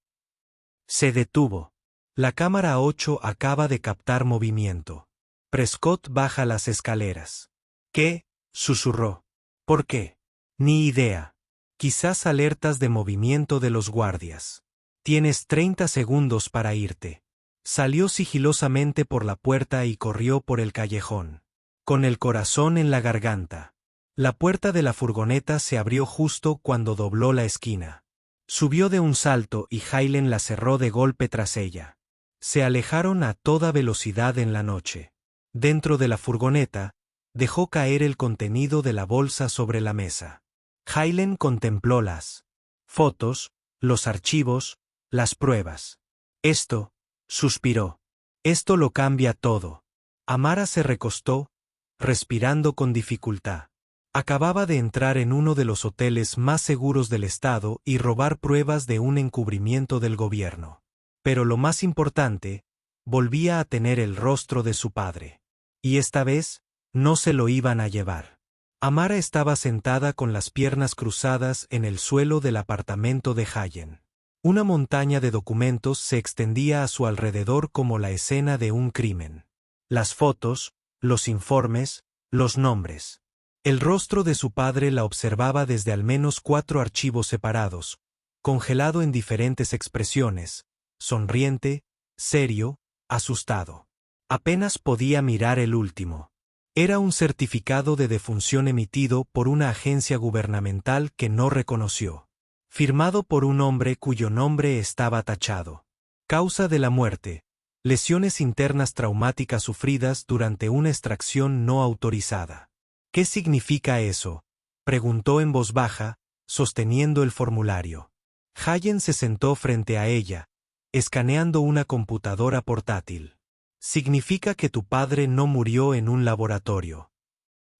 Se detuvo. La cámara 8 acaba de captar movimiento. Prescott baja las escaleras. ¿Qué?, susurró. ¿Por qué? Ni idea. Quizás alertas de movimiento de los guardias. Tienes 30 segundos para irte. Salió sigilosamente por la puerta y corrió por el callejón. Con el corazón en la garganta. La puerta de la furgoneta se abrió justo cuando dobló la esquina. Subió de un salto y Hailen la cerró de golpe tras ella. Se alejaron a toda velocidad en la noche. Dentro de la furgoneta, dejó caer el contenido de la bolsa sobre la mesa. Hailen contempló las fotos, los archivos, las pruebas. Esto, suspiró. Esto lo cambia todo. Amara se recostó, respirando con dificultad. Acababa de entrar en uno de los hoteles más seguros del estado y robar pruebas de un encubrimiento del gobierno. Pero lo más importante, volvía a tener el rostro de su padre. Y esta vez, no se lo iban a llevar. Amara estaba sentada con las piernas cruzadas en el suelo del apartamento de Hayen. Una montaña de documentos se extendía a su alrededor como la escena de un crimen. Las fotos, los informes, los nombres. El rostro de su padre la observaba desde al menos 4 archivos separados, congelado en diferentes expresiones, sonriente, serio, asustado. Apenas podía mirar el último. Era un certificado de defunción emitido por una agencia gubernamental que no reconoció. Firmado por un hombre cuyo nombre estaba tachado. Causa de la muerte: lesiones internas traumáticas sufridas durante una extracción no autorizada. ¿Qué significa eso?, preguntó en voz baja, sosteniendo el formulario. Hayen se sentó frente a ella, escaneando una computadora portátil. Significa que tu padre no murió en un laboratorio.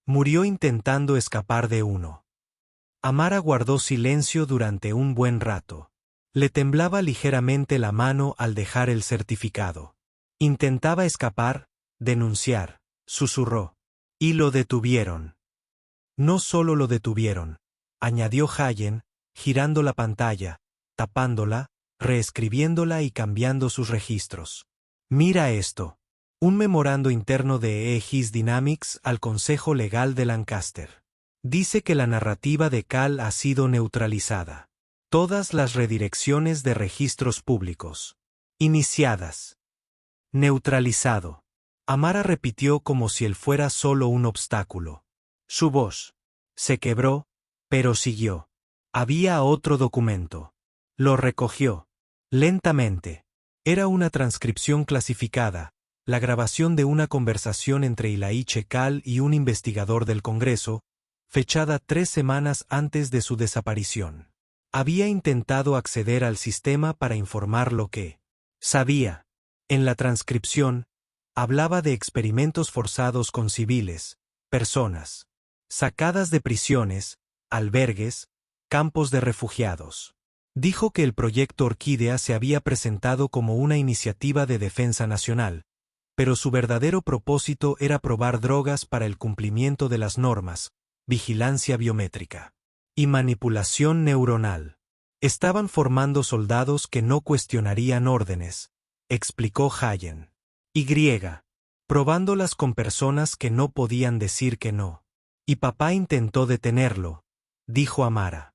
Murió intentando escapar de uno. Amara guardó silencio durante un buen rato. Le temblaba ligeramente la mano al dejar el certificado. Intentaba escapar, denunciar, susurró. Y lo detuvieron. No solo lo detuvieron, añadió Hayen, girando la pantalla, tapándola, reescribiéndola y cambiando sus registros. Mira esto. Un memorando interno de Aegis Dynamics al Consejo Legal de Lancaster. Dice que la narrativa de Cal ha sido neutralizada. Todas las redirecciones de registros públicos. Iniciadas. Neutralizado. Amara repitió como si él fuera solo un obstáculo. Su voz se quebró, pero siguió. Había otro documento. Lo recogió. Lentamente. Era una transcripción clasificada, la grabación de una conversación entre Ilaiche Cal y un investigador del Congreso, fechada 3 semanas antes de su desaparición. Había intentado acceder al sistema para informar lo que sabía. En la transcripción, hablaba de experimentos forzados con civiles, personas sacadas de prisiones, albergues, campos de refugiados. Dijo que el proyecto Orquídea se había presentado como una iniciativa de defensa nacional, pero su verdadero propósito era probar drogas para el cumplimiento de las normas, vigilancia biométrica y manipulación neuronal. Estaban formando soldados que no cuestionarían órdenes, explicó Hayen. Y probándolas con personas que no podían decir que no. Y papá intentó detenerlo, dijo Amara.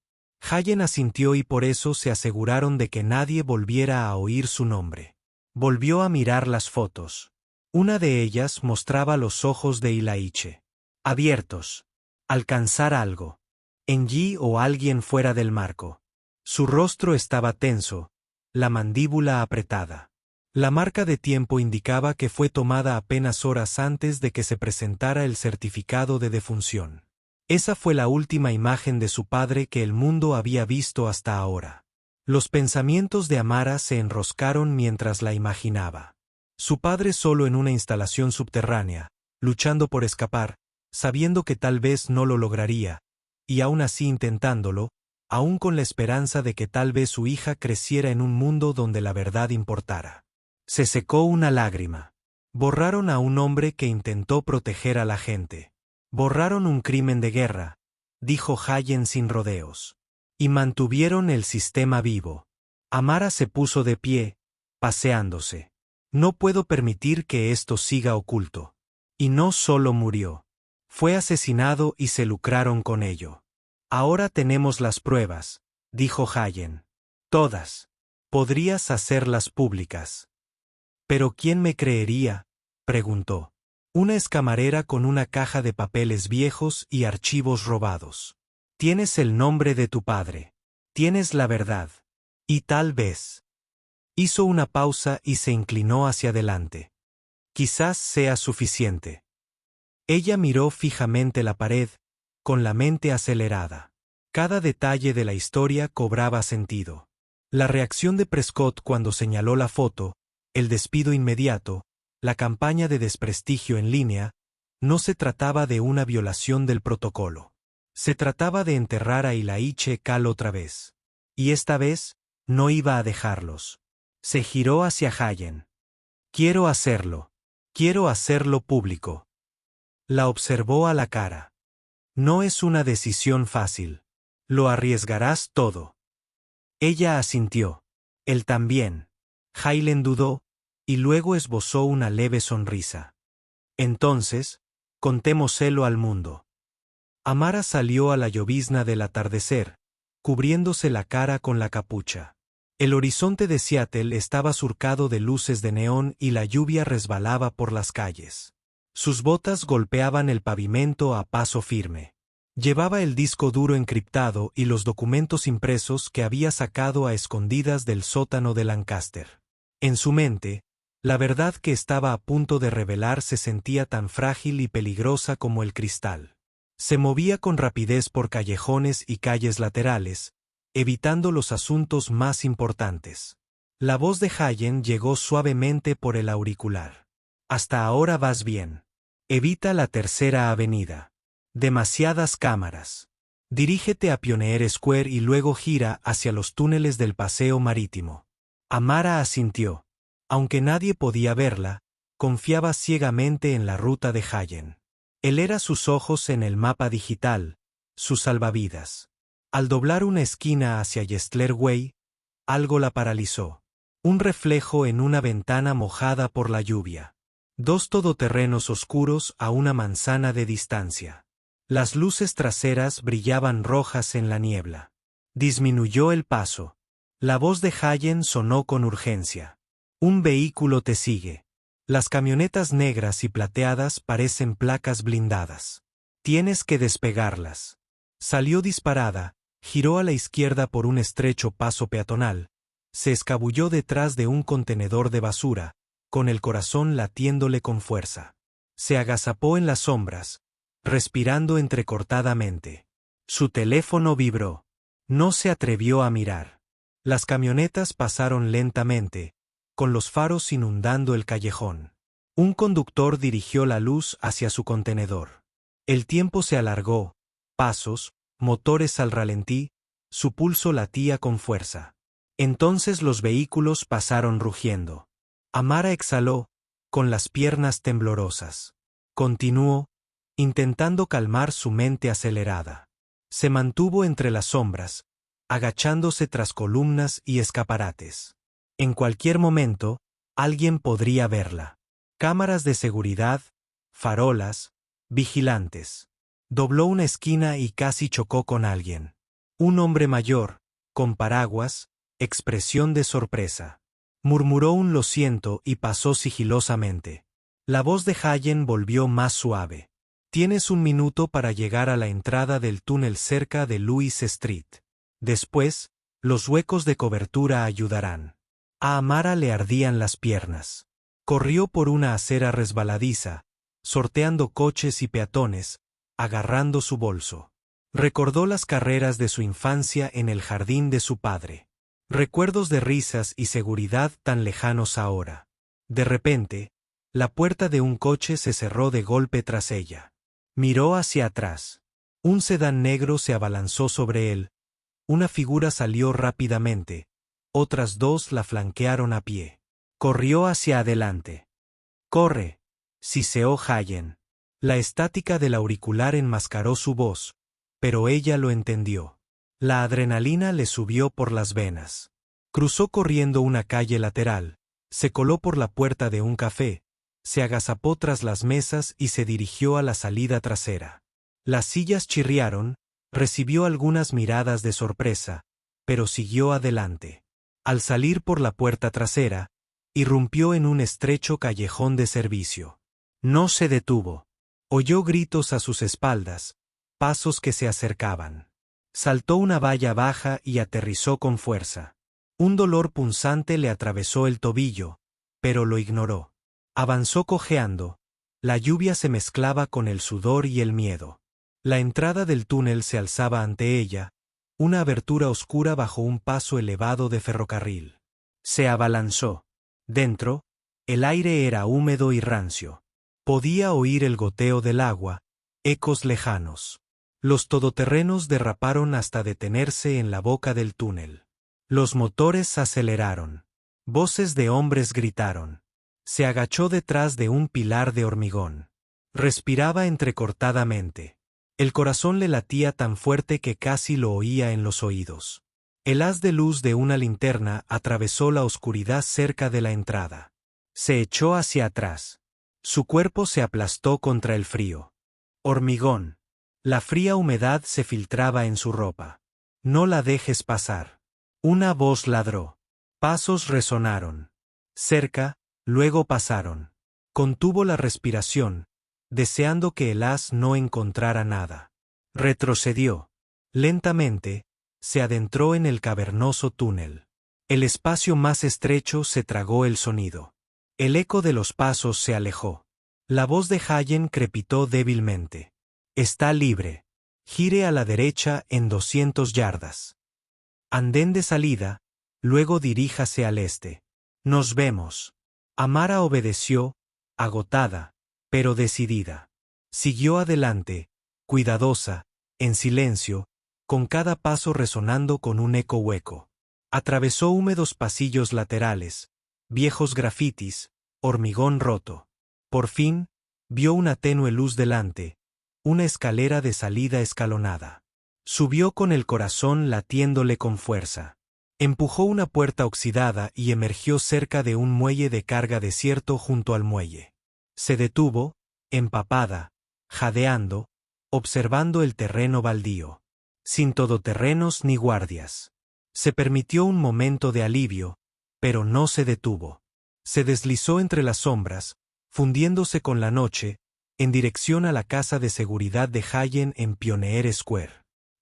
Hayen asintió y por eso se aseguraron de que nadie volviera a oír su nombre. Volvió a mirar las fotos. Una de ellas mostraba los ojos de Ilaiche. Abiertos. Alcanzar algo. En Yi o alguien fuera del marco. Su rostro estaba tenso, la mandíbula apretada. La marca de tiempo indicaba que fue tomada apenas horas antes de que se presentara el certificado de defunción. Esa fue la última imagen de su padre que el mundo había visto hasta ahora. Los pensamientos de Amara se enroscaron mientras la imaginaba. Su padre solo en una instalación subterránea, luchando por escapar, sabiendo que tal vez no lo lograría, y aún así intentándolo, aún con la esperanza de que tal vez su hija creciera en un mundo donde la verdad importara. Se secó una lágrima. Borraron a un hombre que intentó proteger a la gente. Borraron un crimen de guerra, dijo Hayen sin rodeos. Y mantuvieron el sistema vivo. Amara se puso de pie, paseándose. No puedo permitir que esto siga oculto. Y no solo murió. Fue asesinado y se lucraron con ello. Ahora tenemos las pruebas, dijo Hayen. Todas. Podrías hacerlas públicas. ¿Pero quién me creería?, preguntó. Una escamarera con una caja de papeles viejos y archivos robados. Tienes el nombre de tu padre. Tienes la verdad. Y tal vez. Hizo una pausa y se inclinó hacia adelante. Quizás sea suficiente. Ella miró fijamente la pared, con la mente acelerada. Cada detalle de la historia cobraba sentido. La reacción de Prescott cuando señaló la foto, el despido inmediato, la campaña de desprestigio en línea, no se trataba de una violación del protocolo. Se trataba de enterrar a Ilaiche Cal otra vez. Y esta vez, no iba a dejarlos. Se giró hacia Hayen. Quiero hacerlo. Quiero hacerlo público. La observó a la cara. No es una decisión fácil. Lo arriesgarás todo. Ella asintió. Él también. Hayen dudó, y luego esbozó una leve sonrisa. Entonces, contémoselo al mundo. Amara salió a la llovizna del atardecer, cubriéndose la cara con la capucha. El horizonte de Seattle estaba surcado de luces de neón y la lluvia resbalaba por las calles. Sus botas golpeaban el pavimento a paso firme. Llevaba el disco duro encriptado y los documentos impresos que había sacado a escondidas del sótano de Lancaster. En su mente, la verdad que estaba a punto de revelar se sentía tan frágil y peligrosa como el cristal. Se movía con rapidez por callejones y calles laterales, evitando los asuntos más importantes. La voz de Hayen llegó suavemente por el auricular. Hasta ahora vas bien. Evita la Tercera Avenida. Demasiadas cámaras. Dirígete a Pioneer Square y luego gira hacia los túneles del paseo marítimo. Amara asintió. Aunque nadie podía verla, confiaba ciegamente en la ruta de Hayen. Él era sus ojos en el mapa digital, su salvavidas. Al doblar una esquina hacia Yestler Way, algo la paralizó. Un reflejo en una ventana mojada por la lluvia. 2 todoterrenos oscuros a una manzana de distancia. Las luces traseras brillaban rojas en la niebla. Disminuyó el paso. La voz de Hayen sonó con urgencia. Un vehículo te sigue. Las camionetas negras y plateadas parecen placas blindadas. Tienes que despegarlas. Salió disparada, Giró a la izquierda por un estrecho paso peatonal, se escabulló detrás de un contenedor de basura, con el corazón latiéndole con fuerza. Se agazapó en las sombras, respirando entrecortadamente. Su teléfono vibró. No se atrevió a mirar. Las camionetas pasaron lentamente, con los faros inundando el callejón. Un conductor dirigió la luz hacia su contenedor. El tiempo se alargó, pasos, motores al ralentí, su pulso latía con fuerza. Entonces los vehículos pasaron rugiendo. Amara exhaló, con las piernas temblorosas. Continuó, intentando calmar su mente acelerada. Se mantuvo entre las sombras, agachándose tras columnas y escaparates. En cualquier momento, alguien podría verla. Cámaras de seguridad, farolas, vigilantes. Dobló una esquina y casi chocó con alguien. Un hombre mayor, con paraguas, expresión de sorpresa. Murmuró un lo siento y pasó sigilosamente. La voz de Hayen volvió más suave. Tienes un minuto para llegar a la entrada del túnel cerca de Louis Street. Después, los huecos de cobertura ayudarán. A Amara le ardían las piernas. Corrió por una acera resbaladiza, sorteando coches y peatones, agarrando su bolso. Recordó las carreras de su infancia en el jardín de su padre. Recuerdos de risas y seguridad tan lejanos ahora. De repente, la puerta de un coche se cerró de golpe tras ella. Miró hacia atrás. Un sedán negro se abalanzó sobre él. Una figura salió rápidamente. Otras dos la flanquearon a pie. Corrió hacia adelante. ¡Corre!, siseó Hayen. La estática del auricular enmascaró su voz, pero ella lo entendió. La adrenalina le subió por las venas. Cruzó corriendo una calle lateral, se coló por la puerta de un café, se agazapó tras las mesas y se dirigió a la salida trasera. Las sillas chirriaron, recibió algunas miradas de sorpresa, pero siguió adelante. Al salir por la puerta trasera, irrumpió en un estrecho callejón de servicio. No se detuvo. Oyó gritos a sus espaldas, pasos que se acercaban. Saltó una valla baja y aterrizó con fuerza. Un dolor punzante le atravesó el tobillo, pero lo ignoró. Avanzó cojeando. La lluvia se mezclaba con el sudor y el miedo. La entrada del túnel se alzaba ante ella, una abertura oscura bajo un paso elevado de ferrocarril. Se abalanzó. Dentro, el aire era húmedo y rancio. Podía oír el goteo del agua, ecos lejanos. Los todoterrenos derraparon hasta detenerse en la boca del túnel. Los motores aceleraron. Voces de hombres gritaron. Se agachó detrás de un pilar de hormigón. Respiraba entrecortadamente. El corazón le latía tan fuerte que casi lo oía en los oídos. El haz de luz de una linterna atravesó la oscuridad cerca de la entrada. Se echó hacia atrás. Su cuerpo se aplastó contra el frío. Hormigón. La fría humedad se filtraba en su ropa. No la dejes pasar. Una voz ladró. Pasos resonaron. Cerca, luego pasaron. Contuvo la respiración, deseando que el haz no encontrara nada. Retrocedió. Lentamente, se adentró en el cavernoso túnel. El espacio más estrecho se tragó el sonido. El eco de los pasos se alejó. La voz de Hayen crepitó débilmente. Está libre. Gire a la derecha en 200 yardas. Andén de salida, luego diríjase al este. Nos vemos. Amara obedeció, agotada, pero decidida. Siguió adelante, cuidadosa, en silencio, con cada paso resonando con un eco hueco. Atravesó húmedos pasillos laterales, viejos grafitis, hormigón roto. Por fin, vio una tenue luz delante, una escalera de salida escalonada. Subió con el corazón latiéndole con fuerza. Empujó una puerta oxidada y emergió cerca de un muelle de carga desierto junto al muelle. Se detuvo, empapada, jadeando, observando el terreno baldío. Sin todoterrenos ni guardias. Se permitió un momento de alivio, pero no se detuvo. Se deslizó entre las sombras, fundiéndose con la noche, en dirección a la casa de seguridad de Hayen en Pioneer Square.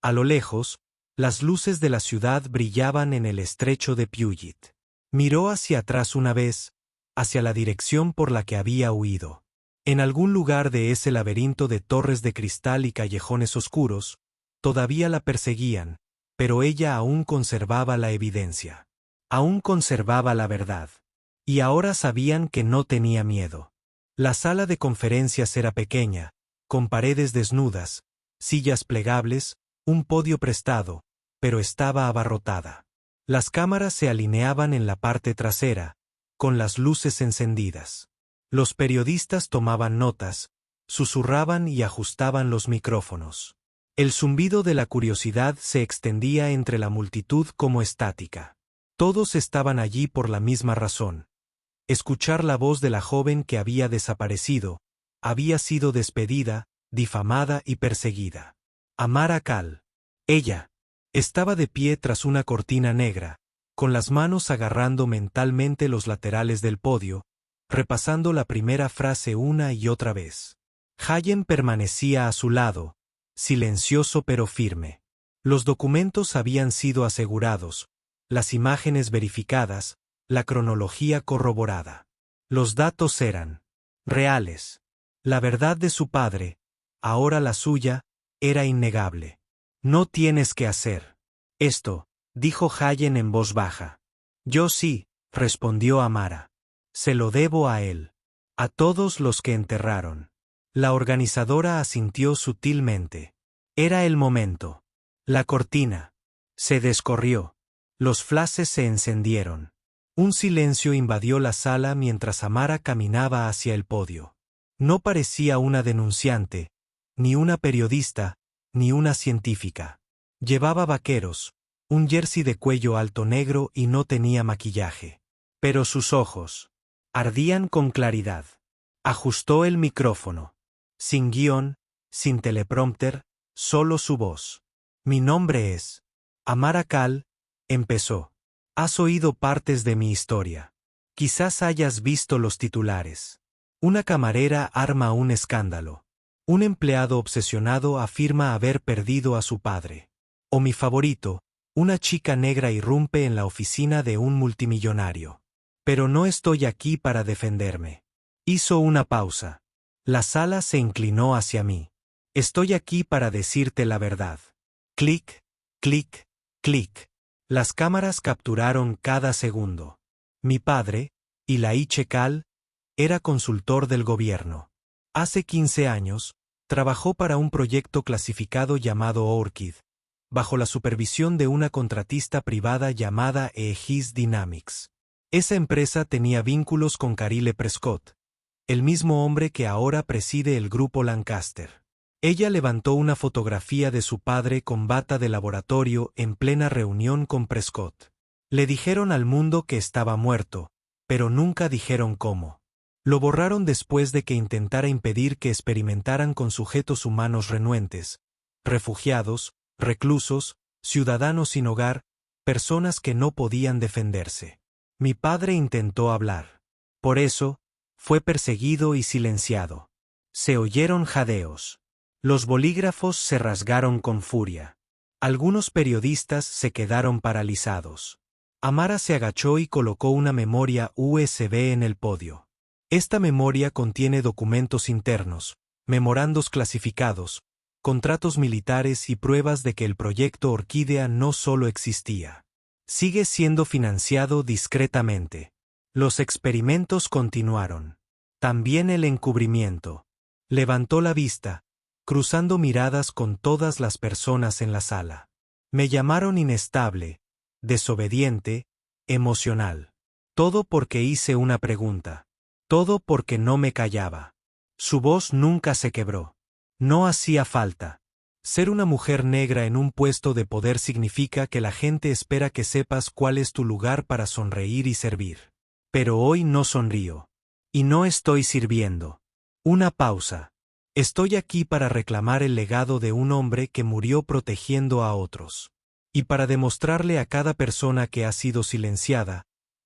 A lo lejos, Las luces de la ciudad brillaban en el estrecho de Puget. Miró hacia atrás una vez, hacia la dirección por la que había huido. En algún lugar de ese laberinto de torres de cristal y callejones oscuros, todavía la perseguían, pero ella aún conservaba la evidencia. Aún conservaba la verdad. Y ahora sabían que no tenía miedo. La sala de conferencias era pequeña, con paredes desnudas, sillas plegables, un podio prestado, pero estaba abarrotada. Las cámaras se alineaban en la parte trasera, con las luces encendidas. Los periodistas tomaban notas, susurraban y ajustaban los micrófonos. El zumbido de la curiosidad se extendía entre la multitud como estática. Todos estaban allí por la misma razón. Escuchar la voz de la joven que había desaparecido, había sido despedida, difamada y perseguida. Amara Cal. Ella. Estaba de pie tras una cortina negra, con las manos agarrando mentalmente los laterales del podio, repasando la primera frase una y otra vez. Hayen permanecía a su lado, silencioso pero firme. Los documentos habían sido asegurados, las imágenes verificadas, la cronología corroborada. Los datos eran reales. La verdad de su padre, ahora la suya, era innegable. No tienes que hacer esto, dijo Hayen en voz baja. Yo sí, respondió Amara. Se lo debo a él. A todos los que enterraron. La organizadora asintió sutilmente. Era el momento. La cortina se descorrió. Los flashes se encendieron. Un silencio invadió la sala mientras Amara caminaba hacia el podio. No parecía una denunciante, ni una periodista, ni una científica. Llevaba vaqueros, un jersey de cuello alto negro y no tenía maquillaje. Pero sus ojos ardían con claridad. Ajustó el micrófono. Sin guión, sin teleprompter, solo su voz. Mi nombre es Amara Cal, empezó. Has oído partes de mi historia. Quizás hayas visto los titulares. Una camarera arma un escándalo. Un empleado obsesionado afirma haber perdido a su padre. O mi favorito, una chica negra irrumpe en la oficina de un multimillonario. Pero no estoy aquí para defenderme. Hizo una pausa. La sala se inclinó hacia mí. Estoy aquí para decirte la verdad. Clic, clic, clic. Las cámaras capturaron cada segundo. Mi padre, Ilaí Cal, era consultor del gobierno. Hace 15 años, trabajó para un proyecto clasificado llamado Orchid, bajo la supervisión de una contratista privada llamada Aegis Dynamics. Esa empresa tenía vínculos con Carile Prescott, el mismo hombre que ahora preside el grupo Lancaster. Ella levantó una fotografía de su padre con bata de laboratorio en plena reunión con Prescott. Le dijeron al mundo que estaba muerto, pero nunca dijeron cómo. Lo borraron después de que intentara impedir que experimentaran con sujetos humanos renuentes, refugiados, reclusos, ciudadanos sin hogar, personas que no podían defenderse. Mi padre intentó hablar. Por eso, fue perseguido y silenciado. Se oyeron jadeos. Los bolígrafos se rasgaron con furia. Algunos periodistas se quedaron paralizados. Amara se agachó y colocó una memoria USB en el podio. Esta memoria contiene documentos internos, memorandos clasificados, contratos militares y pruebas de que el proyecto Orquídea no solo existía. Sigue siendo financiado discretamente. Los experimentos continuaron. También el encubrimiento. Levantó la vista, cruzando miradas con todas las personas en la sala. Me llamaron inestable, desobediente, emocional. Todo porque hice una pregunta. Todo porque no me callaba. Su voz nunca se quebró. No hacía falta. Ser una mujer negra en un puesto de poder significa que la gente espera que sepas cuál es tu lugar para sonreír y servir. Pero hoy no sonrío. Y no estoy sirviendo. Una pausa. Estoy aquí para reclamar el legado de un hombre que murió protegiendo a otros. Y para demostrarle a cada persona que ha sido silenciada,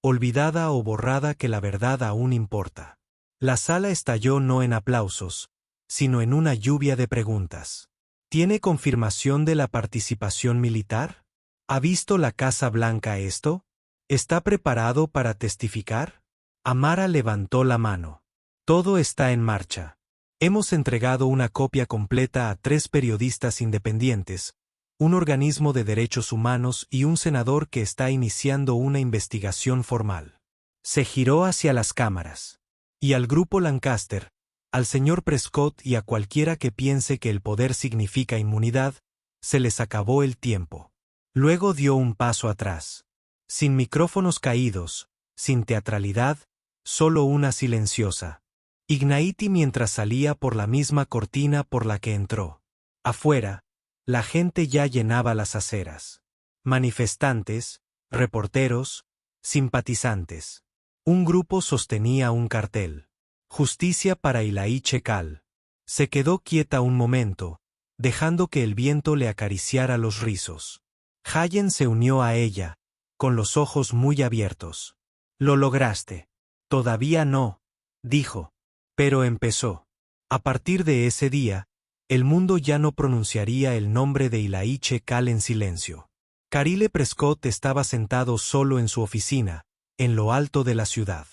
olvidada o borrada que la verdad aún importa. La sala estalló no en aplausos, sino en una lluvia de preguntas. ¿Tiene confirmación de la participación militar? ¿Ha visto la Casa Blanca esto? ¿Está preparado para testificar? Amara levantó la mano. Todo está en marcha. Hemos entregado una copia completa a 3 periodistas independientes, un organismo de derechos humanos y un senador que está iniciando una investigación formal. Se giró hacia las cámaras. Y al grupo Lancaster, al señor Prescott y a cualquiera que piense que el poder significa inmunidad, se les acabó el tiempo. Luego dio un paso atrás. Sin micrófonos caídos, sin teatralidad, solo una silenciosa. Ignaiti mientras salía por la misma cortina por la que entró. Afuera, la gente ya llenaba las aceras. Manifestantes, reporteros, simpatizantes. Un grupo sostenía un cartel. Justicia para Ilaí Chekal. Se quedó quieta un momento, dejando que el viento le acariciara los rizos. Hayen se unió a ella, con los ojos muy abiertos. «Lo lograste». «Todavía no», dijo. Pero empezó. A partir de ese día, el mundo ya no pronunciaría el nombre de Ilaí Chekal en silencio. Carile Prescott estaba sentado solo en su oficina, en lo alto de la ciudad.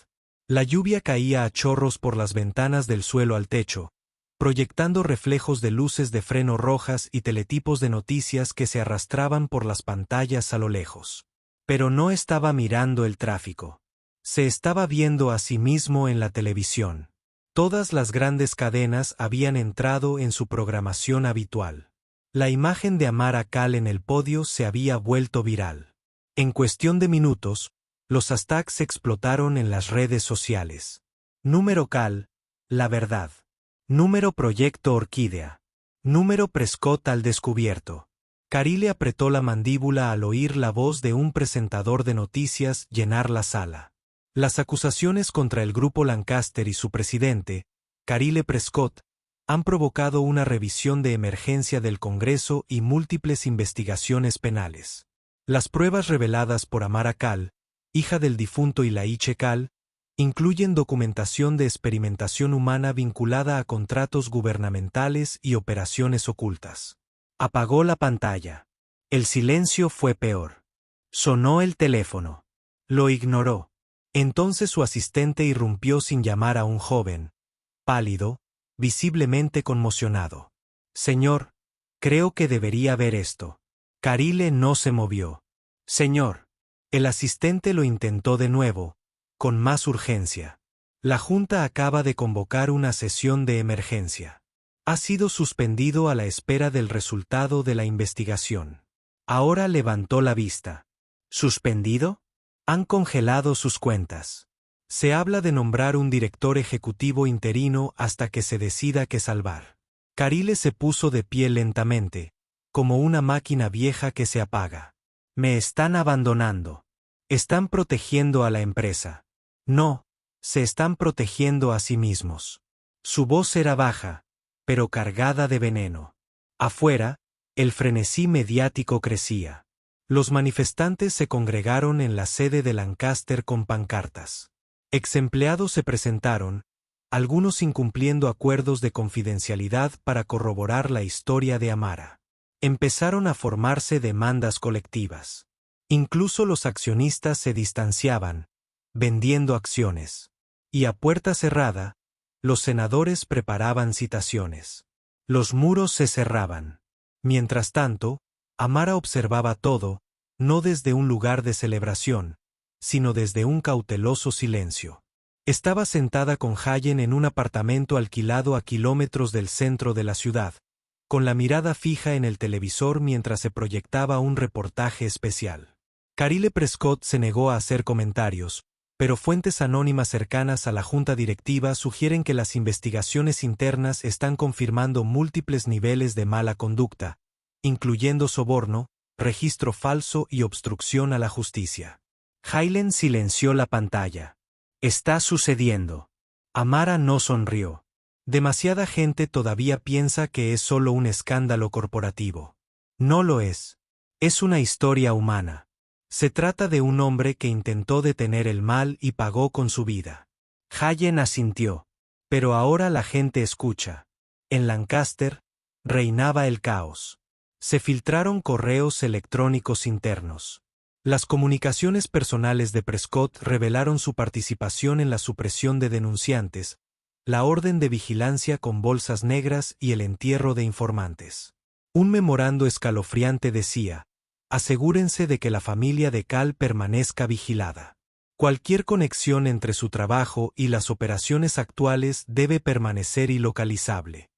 La lluvia caía a chorros por las ventanas del suelo al techo, proyectando reflejos de luces de freno rojas y teletipos de noticias que se arrastraban por las pantallas a lo lejos. Pero no estaba mirando el tráfico. Se estaba viendo a sí mismo en la televisión. Todas las grandes cadenas habían entrado en su programación habitual. La imagen de Amara Cal en el podio se había vuelto viral. En cuestión de minutos, los hashtags explotaron en las redes sociales. Número Cal, la verdad. Número Proyecto Orquídea. Número Prescott al descubierto. Carile apretó la mandíbula al oír la voz de un presentador de noticias llenar la sala. Las acusaciones contra el grupo Lancaster y su presidente, Carile Prescott, han provocado una revisión de emergencia del Congreso y múltiples investigaciones penales. Las pruebas reveladas por Amara Cal, hija del difunto Ilaí Chekal, incluyen documentación de experimentación humana vinculada a contratos gubernamentales y operaciones ocultas. Apagó la pantalla. El silencio fue peor. Sonó el teléfono. Lo ignoró. Entonces su asistente irrumpió sin llamar a un joven, pálido, visiblemente conmocionado. «Señor, creo que debería ver esto». Carile no se movió. «Señor». El asistente lo intentó de nuevo, con más urgencia. «La Junta acaba de convocar una sesión de emergencia. Ha sido suspendido a la espera del resultado de la investigación». Ahora levantó la vista. «¿Suspendido?» Han congelado sus cuentas. Se habla de nombrar un director ejecutivo interino hasta que se decida qué salvar. Carile se puso de pie lentamente, como una máquina vieja que se apaga. «Me están abandonando. Están protegiendo a la empresa. No, se están protegiendo a sí mismos». Su voz era baja, pero cargada de veneno. Afuera, el frenesí mediático crecía. Los manifestantes se congregaron en la sede de Lancaster con pancartas. Exempleados se presentaron, algunos incumpliendo acuerdos de confidencialidad para corroborar la historia de Amara. Empezaron a formarse demandas colectivas. Incluso los accionistas se distanciaban, vendiendo acciones. Y a puerta cerrada, los senadores preparaban citaciones. Los muros se cerraban. Mientras tanto, Amara observaba todo, no desde un lugar de celebración, sino desde un cauteloso silencio. Estaba sentada con Hayen en un apartamento alquilado a kilómetros del centro de la ciudad, con la mirada fija en el televisor mientras se proyectaba un reportaje especial. Carile Prescott se negó a hacer comentarios, pero fuentes anónimas cercanas a la junta directiva sugieren que las investigaciones internas están confirmando múltiples niveles de mala conducta, incluyendo soborno, registro falso y obstrucción a la justicia. Hayen silenció la pantalla. «Está sucediendo». Amara no sonrió. Demasiada gente todavía piensa que es solo un escándalo corporativo. No lo es. Es una historia humana. Se trata de un hombre que intentó detener el mal y pagó con su vida. Hayen asintió. Pero ahora la gente escucha. En Lancaster, Reinaba el caos. Se filtraron correos electrónicos internos. Las comunicaciones personales de Prescott revelaron su participación en la supresión de denunciantes, la orden de vigilancia con bolsas negras y el entierro de informantes. Un memorando escalofriante decía: asegúrense de que la familia de Cal permanezca vigilada. Cualquier conexión entre su trabajo y las operaciones actuales debe permanecer ilocalizable.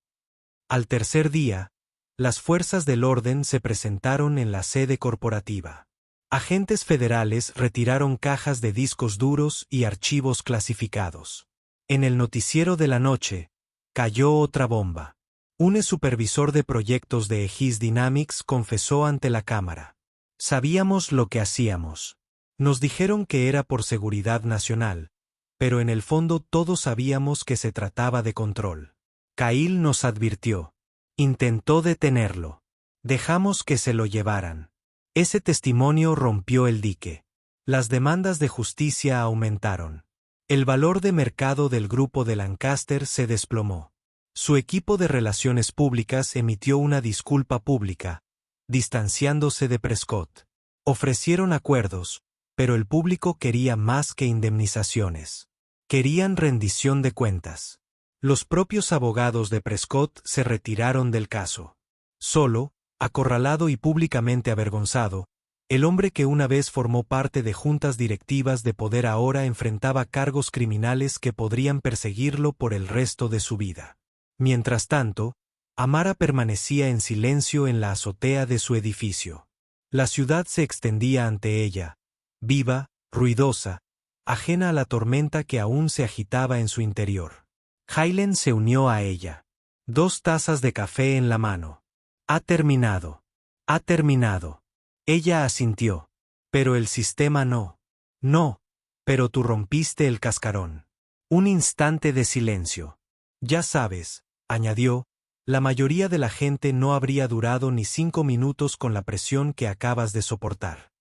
Al tercer día, las fuerzas del orden se presentaron en la sede corporativa. Agentes federales retiraron cajas de discos duros y archivos clasificados. En el noticiero de la noche, cayó otra bomba. Un supervisor de proyectos de Aegis Dynamics confesó ante la cámara: sabíamos lo que hacíamos. Nos dijeron que era por seguridad nacional, pero en el fondo todos sabíamos que se trataba de control. Kyle nos advirtió. Intentó detenerlo. Dejamos que se lo llevaran. Ese testimonio rompió el dique. Las demandas de justicia aumentaron. El valor de mercado del grupo de Lancaster se desplomó. Su equipo de relaciones públicas emitió una disculpa pública, distanciándose de Prescott. Ofrecieron acuerdos, pero el público quería más que indemnizaciones. Querían rendición de cuentas. Los propios abogados de Prescott se retiraron del caso. Solo, acorralado y públicamente avergonzado, el hombre que una vez formó parte de juntas directivas de poder ahora enfrentaba cargos criminales que podrían perseguirlo por el resto de su vida. Mientras tanto, Amara permanecía en silencio en la azotea de su edificio. La ciudad se extendía ante ella, viva, ruidosa, ajena a la tormenta que aún se agitaba en su interior. Hylen se unió a ella. 2 tazas de café en la mano. Ha terminado. Ha terminado. Ella asintió. Pero el sistema no. No, pero tú rompiste el cascarón. Un instante de silencio. Ya sabes, añadió, la mayoría de la gente no habría durado ni 5 minutos con la presión que acabas de soportar.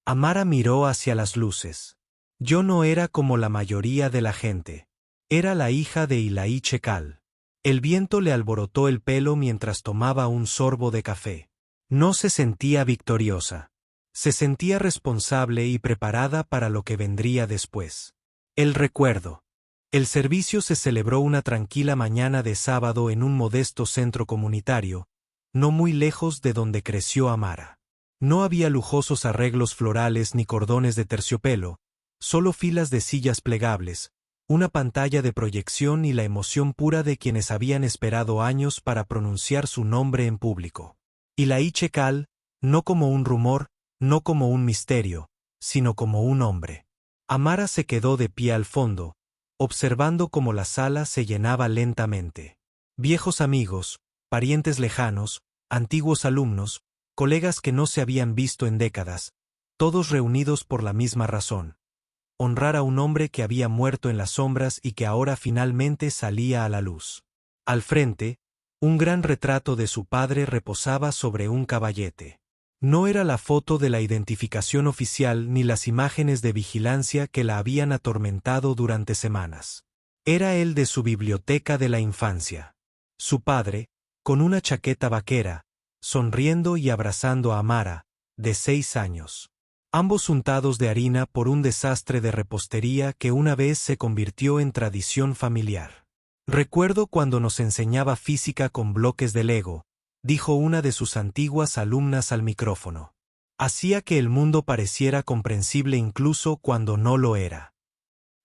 Amara miró hacia las luces. Yo no era como la mayoría de la gente. Era la hija de Ilaiche Cal. El viento le alborotó el pelo mientras tomaba un sorbo de café. No se sentía victoriosa. Se sentía responsable y preparada para lo que vendría después. El recuerdo. El servicio se celebró una tranquila mañana de sábado en un modesto centro comunitario, no muy lejos de donde creció Amara. No había lujosos arreglos florales ni cordones de terciopelo, solo filas de sillas plegables, una pantalla de proyección y la emoción pura de quienes habían esperado años para pronunciar su nombre en público. Ilaiche Cal, no como un rumor, no como un misterio, sino como un hombre. Amara se quedó de pie al fondo, observando cómo la sala se llenaba lentamente. Viejos amigos, parientes lejanos, antiguos alumnos, colegas que no se habían visto en décadas, todos reunidos por la misma razón: honrar a un hombre que había muerto en las sombras y que ahora finalmente salía a la luz. Al frente, un gran retrato de su padre reposaba sobre un caballete. No era la foto de la identificación oficial ni las imágenes de vigilancia que la habían atormentado durante semanas. Era el de su biblioteca de la infancia. Su padre, con una chaqueta vaquera, sonriendo y abrazando a Amara, de 6 años. Ambos untados de harina por un desastre de repostería que una vez se convirtió en tradición familiar. Recuerdo cuando nos enseñaba física con bloques de Lego, dijo una de sus antiguas alumnas al micrófono. Hacía que el mundo pareciera comprensible incluso cuando no lo era.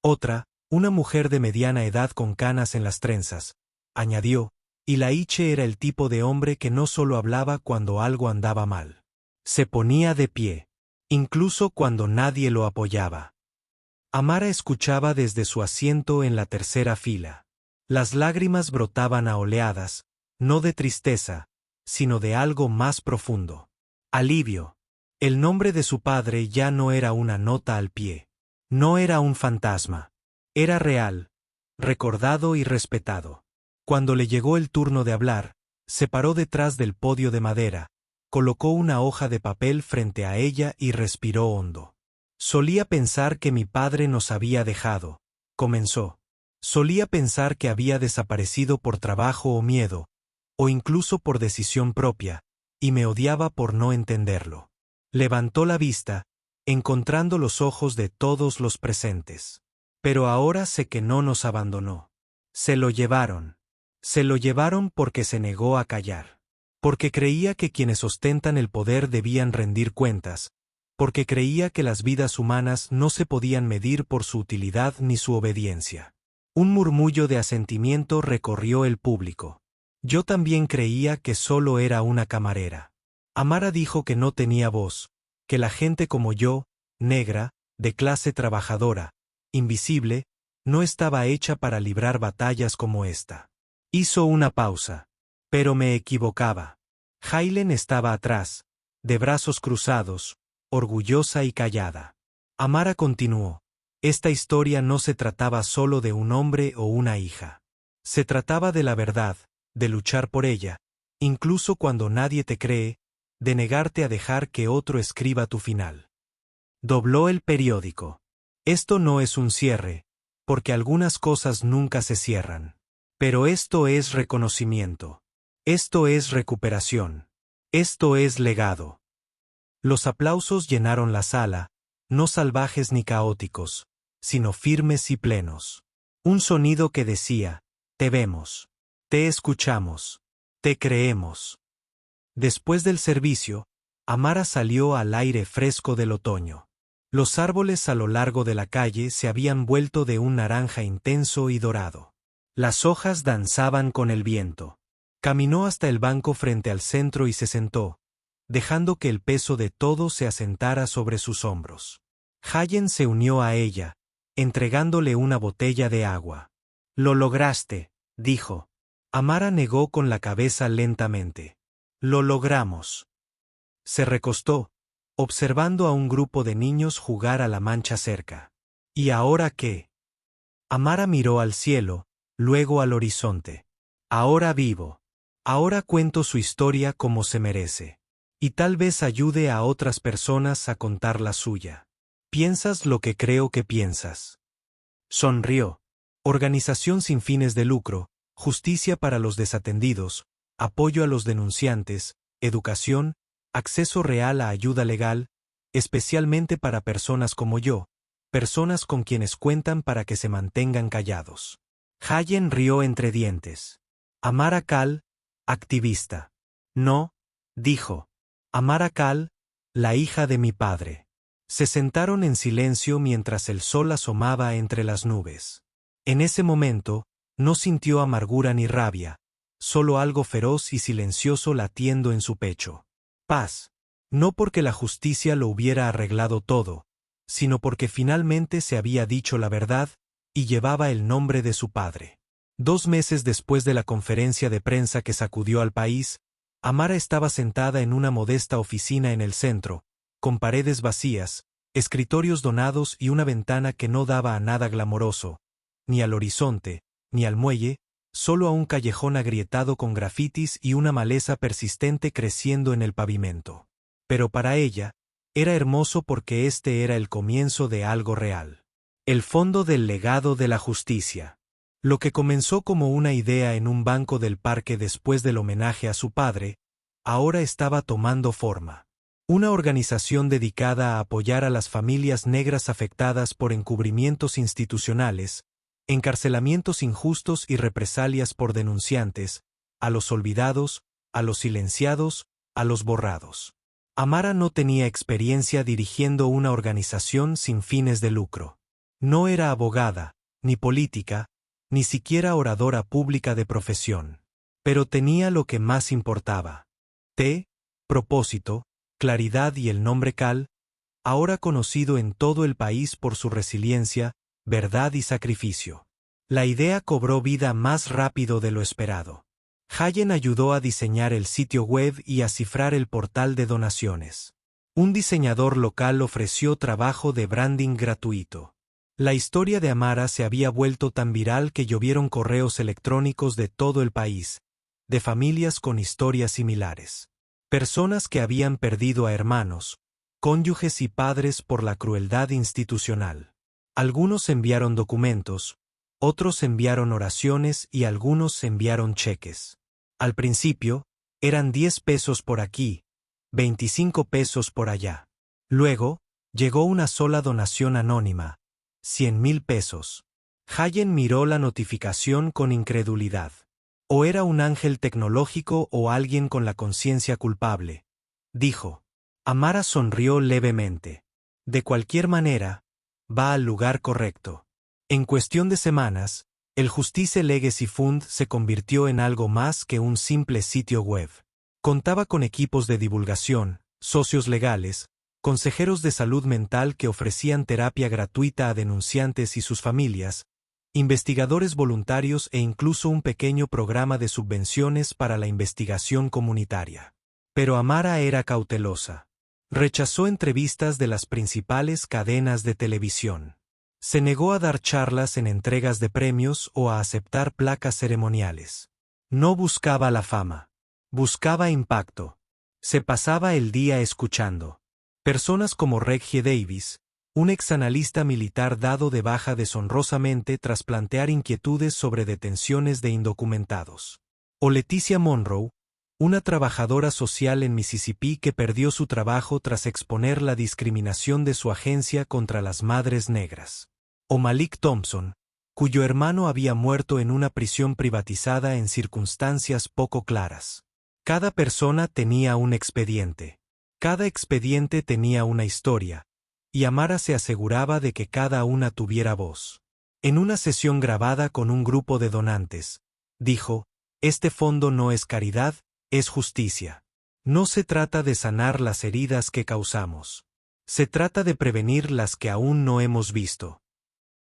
Otra, una mujer de mediana edad con canas en las trenzas, añadió, Ilaiche era el tipo de hombre que no solo hablaba cuando algo andaba mal. Se ponía de pie, incluso cuando nadie lo apoyaba. Amara escuchaba desde su asiento en la tercera fila. Las lágrimas brotaban a oleadas, no de tristeza, sino de algo más profundo. Alivio. El nombre de su padre ya no era una nota al pie. No era un fantasma. Era real, recordado y respetado. Cuando le llegó el turno de hablar, se paró detrás del podio de madera, colocó una hoja de papel frente a ella y respiró hondo. Solía pensar que mi padre nos había dejado, comenzó. Solía pensar que había desaparecido por trabajo o miedo, o incluso por decisión propia, y me odiaba por no entenderlo. Levantó la vista, encontrando los ojos de todos los presentes. Pero ahora sé que no nos abandonó. Se lo llevaron. Se lo llevaron porque se negó a callar. Porque creía que quienes ostentan el poder debían rendir cuentas. Porque creía que las vidas humanas no se podían medir por su utilidad ni su obediencia. Un murmullo de asentimiento recorrió el público. Yo también creía que solo era una camarera. Amara dijo que no tenía voz, que la gente como yo, negra, de clase trabajadora, invisible, no estaba hecha para librar batallas como esta. Hizo una pausa. Pero me equivocaba. Hailen estaba atrás, de brazos cruzados, orgullosa y callada. Amara continuó. Esta historia no se trataba solo de un hombre o una hija. Se trataba de la verdad, de luchar por ella, incluso cuando nadie te cree, de negarte a dejar que otro escriba tu final. Dobló el periódico. Esto no es un cierre, porque algunas cosas nunca se cierran. Pero esto es reconocimiento. Esto es recuperación. Esto es legado. Los aplausos llenaron la sala, no salvajes ni caóticos, sino firmes y plenos. Un sonido que decía, te vemos, te escuchamos, te creemos. Después del servicio, Amara salió al aire fresco del otoño. Los árboles a lo largo de la calle se habían vuelto de un naranja intenso y dorado. Las hojas danzaban con el viento. Caminó hasta el banco frente al centro y se sentó, dejando que el peso de todo se asentara sobre sus hombros. Hailen se unió a ella, entregándole una botella de agua. Lo lograste, dijo. Amara negó con la cabeza lentamente. Lo logramos. Se recostó, observando a un grupo de niños jugar a la mancha cerca. ¿Y ahora qué? Amara miró al cielo, luego al horizonte. Ahora vivo. Ahora cuento su historia como se merece. Y tal vez ayude a otras personas a contar la suya. ¿Piensas lo que creo que piensas? Sonrió. Organización sin fines de lucro, justicia para los desatendidos, apoyo a los denunciantes, educación, acceso real a ayuda legal, especialmente para personas como yo, personas con quienes cuentan para que se mantengan callados. Hailen rió entre dientes. Amara Cal, activista. No, dijo. Amara Cal, la hija de mi padre. Se sentaron en silencio mientras el sol asomaba entre las nubes. En ese momento, no sintió amargura ni rabia, solo algo feroz y silencioso latiendo en su pecho. Paz. No porque la justicia lo hubiera arreglado todo, sino porque finalmente se había dicho la verdad y llevaba el nombre de su padre. 2 meses después de la conferencia de prensa que sacudió al país, Amara estaba sentada en una modesta oficina en el centro, con paredes vacías, escritorios donados y una ventana que no daba a nada glamoroso, ni al horizonte, ni al muelle, solo a un callejón agrietado con grafitis y una maleza persistente creciendo en el pavimento. Pero para ella, era hermoso porque este era el comienzo de algo real. El fondo del legado de la justicia. Lo que comenzó como una idea en un banco del parque después del homenaje a su padre, ahora estaba tomando forma. Una organización dedicada a apoyar a las familias negras afectadas por encubrimientos institucionales, encarcelamientos injustos y represalias por denunciantes, a los olvidados, a los silenciados, a los borrados. Amara no tenía experiencia dirigiendo una organización sin fines de lucro. No era abogada, ni política, ni siquiera oradora pública de profesión. Pero tenía lo que más importaba. Propósito, claridad y el nombre Cal, ahora conocido en todo el país por su resiliencia, verdad y sacrificio. La idea cobró vida más rápido de lo esperado. Hailen ayudó a diseñar el sitio web y a cifrar el portal de donaciones. Un diseñador local ofreció trabajo de branding gratuito. La historia de Amara se había vuelto tan viral que llovieron correos electrónicos de todo el país, de familias con historias similares. Personas que habían perdido a hermanos, cónyuges y padres por la crueldad institucional. Algunos enviaron documentos, otros enviaron oraciones y algunos enviaron cheques. Al principio, eran 10 pesos por aquí, 25 pesos por allá. Luego, llegó una sola donación anónima, 100,000 pesos. Hayen miró la notificación con incredulidad. O era un ángel tecnológico o alguien con la conciencia culpable. Dijo. Amara sonrió levemente. De cualquier manera, va al lugar correcto. En cuestión de semanas, el Justice Legacy Fund se convirtió en algo más que un simple sitio web. Contaba con equipos de divulgación, socios legales, consejeros de salud mental que ofrecían terapia gratuita a denunciantes y sus familias, investigadores voluntarios e incluso un pequeño programa de subvenciones para la investigación comunitaria. Pero Amara era cautelosa. Rechazó entrevistas de las principales cadenas de televisión. Se negó a dar charlas en entregas de premios o a aceptar placas ceremoniales. No buscaba la fama. Buscaba impacto. Se pasaba el día escuchando. Personas como Reggie Davis, un exanalista militar dado de baja deshonrosamente tras plantear inquietudes sobre detenciones de indocumentados. O Leticia Monroe, una trabajadora social en Mississippi que perdió su trabajo tras exponer la discriminación de su agencia contra las madres negras. O Malik Thompson, cuyo hermano había muerto en una prisión privatizada en circunstancias poco claras. Cada persona tenía un expediente. Cada expediente tenía una historia, y Amara se aseguraba de que cada una tuviera voz. En una sesión grabada con un grupo de donantes, dijo, este fondo no es caridad, es justicia. No se trata de sanar las heridas que causamos. Se trata de prevenir las que aún no hemos visto.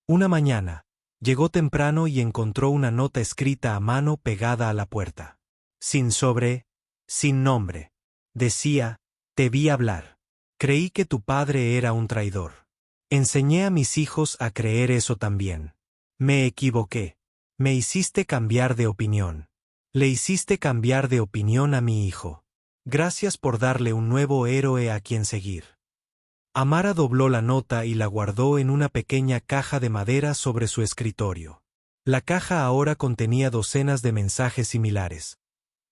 Una mañana, llegó temprano y encontró una nota escrita a mano pegada a la puerta. Sin sobre, sin nombre. Decía, te vi hablar. Creí que tu padre era un traidor. Enseñé a mis hijos a creer eso también. Me equivoqué. Me hiciste cambiar de opinión. Le hiciste cambiar de opinión a mi hijo. Gracias por darle un nuevo héroe a quien seguir. Amara dobló la nota y la guardó en una pequeña caja de madera sobre su escritorio. La caja ahora contenía docenas de mensajes similares.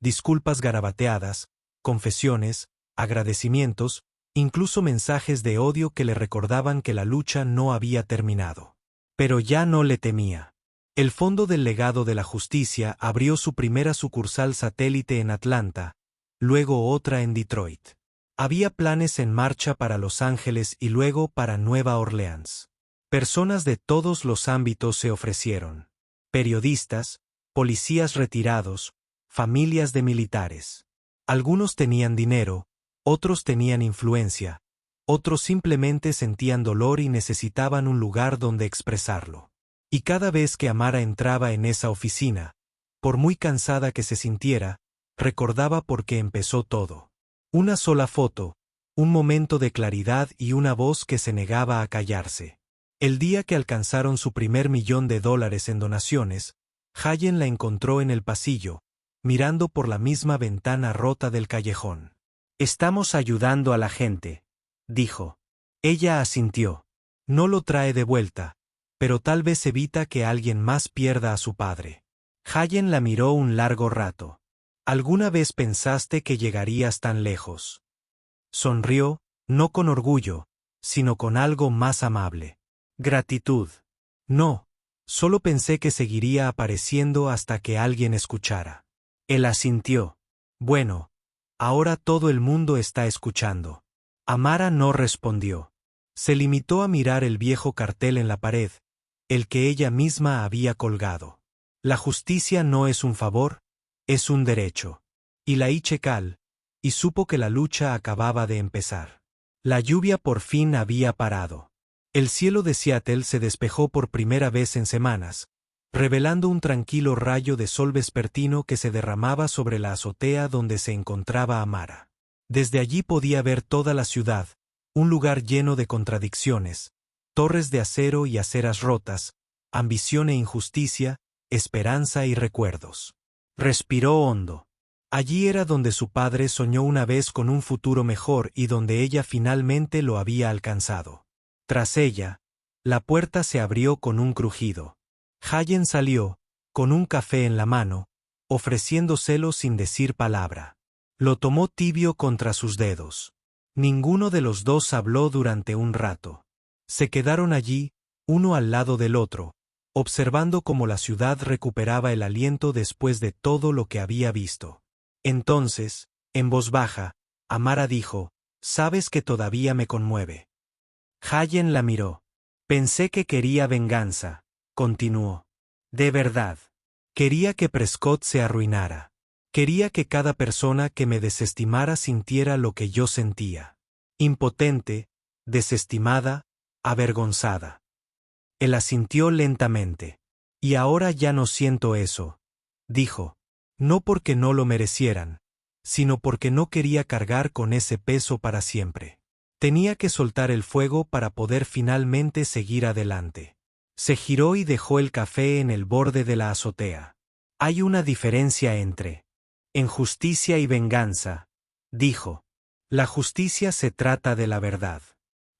Disculpas garabateadas, confesiones, agradecimientos, incluso mensajes de odio que le recordaban que la lucha no había terminado. Pero ya no le temía. El Fondo del Legado de la Justicia abrió su primera sucursal satélite en Atlanta, luego otra en Detroit. Había planes en marcha para Los Ángeles y luego para Nueva Orleans. Personas de todos los ámbitos se ofrecieron. Periodistas, policías retirados, familias de militares. Algunos tenían dinero, otros tenían influencia, otros simplemente sentían dolor y necesitaban un lugar donde expresarlo. Y cada vez que Amara entraba en esa oficina, por muy cansada que se sintiera, recordaba por qué empezó todo. Una sola foto, un momento de claridad y una voz que se negaba a callarse. El día que alcanzaron su primer $1,000,000 en donaciones, Hayen la encontró en el pasillo, mirando por la misma ventana rota del callejón. Estamos ayudando a la gente, dijo. Ella asintió. No lo trae de vuelta, pero tal vez evita que alguien más pierda a su padre. Hayen la miró un largo rato. ¿Alguna vez pensaste que llegarías tan lejos? Sonrió, no con orgullo, sino con algo más amable. Gratitud. No, solo pensé que seguiría apareciendo hasta que alguien escuchara. Él asintió. Bueno, ahora todo el mundo está escuchando. Amara no respondió. Se limitó a mirar el viejo cartel en la pared, el que ella misma había colgado. La justicia no es un favor, es un derecho. Y la hice cal, y supo que la lucha acababa de empezar. La lluvia por fin había parado. El cielo de Seattle se despejó por primera vez en semanas, revelando un tranquilo rayo de sol vespertino que se derramaba sobre la azotea donde se encontraba Amara. Desde allí podía ver toda la ciudad, un lugar lleno de contradicciones, torres de acero y aceras rotas, ambición e injusticia, esperanza y recuerdos. Respiró hondo. Allí era donde su padre soñó una vez con un futuro mejor y donde ella finalmente lo había alcanzado. Tras ella, la puerta se abrió con un crujido. Hayen salió, con un café en la mano, ofreciéndoselo sin decir palabra. Lo tomó tibio contra sus dedos. Ninguno de los dos habló durante un rato. Se quedaron allí, uno al lado del otro, observando cómo la ciudad recuperaba el aliento después de todo lo que había visto. Entonces, en voz baja, Amara dijo: «Sabes que todavía me conmueve». Hayen la miró. «Pensé que quería venganza», continuó. «De verdad. Quería que Prescott se arruinara. Quería que cada persona que me desestimara sintiera lo que yo sentía. Impotente, desestimada, avergonzada». Él asintió lentamente. «Y ahora ya no siento eso», dijo. «No porque no lo merecieran, sino porque no quería cargar con ese peso para siempre. Tenía que soltar el fuego para poder finalmente seguir adelante». Se giró y dejó el café en el borde de la azotea. «Hay una diferencia entre injusticia y venganza», dijo. «La justicia se trata de la verdad.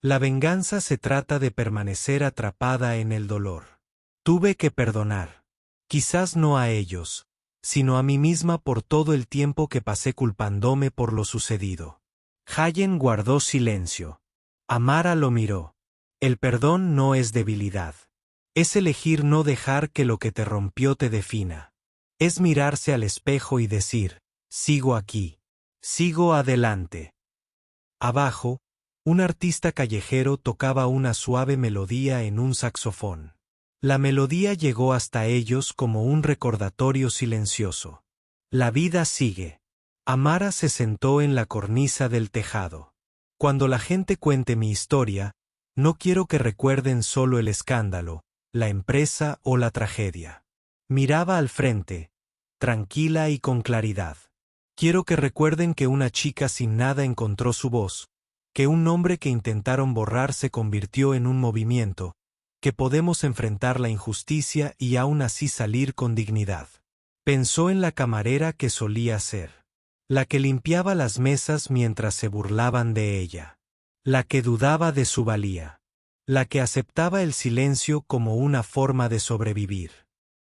La venganza se trata de permanecer atrapada en el dolor. Tuve que perdonar. Quizás no a ellos, sino a mí misma por todo el tiempo que pasé culpándome por lo sucedido». Hayen guardó silencio. Amara lo miró. «El perdón no es debilidad. Es elegir no dejar que lo que te rompió te defina. Es mirarse al espejo y decir: sigo aquí. Sigo adelante». Abajo, un artista callejero tocaba una suave melodía en un saxofón. La melodía llegó hasta ellos como un recordatorio silencioso. La vida sigue. Amara se sentó en la cornisa del tejado. «Cuando la gente cuente mi historia, no quiero que recuerden solo el escándalo, la empresa o la tragedia». Miraba al frente, tranquila y con claridad. «Quiero que recuerden que una chica sin nada encontró su voz, que un nombre que intentaron borrar se convirtió en un movimiento, que podemos enfrentar la injusticia y aún así salir con dignidad». Pensó en la camarera que solía ser. La que limpiaba las mesas mientras se burlaban de ella. La que dudaba de su valía. La que aceptaba el silencio como una forma de sobrevivir.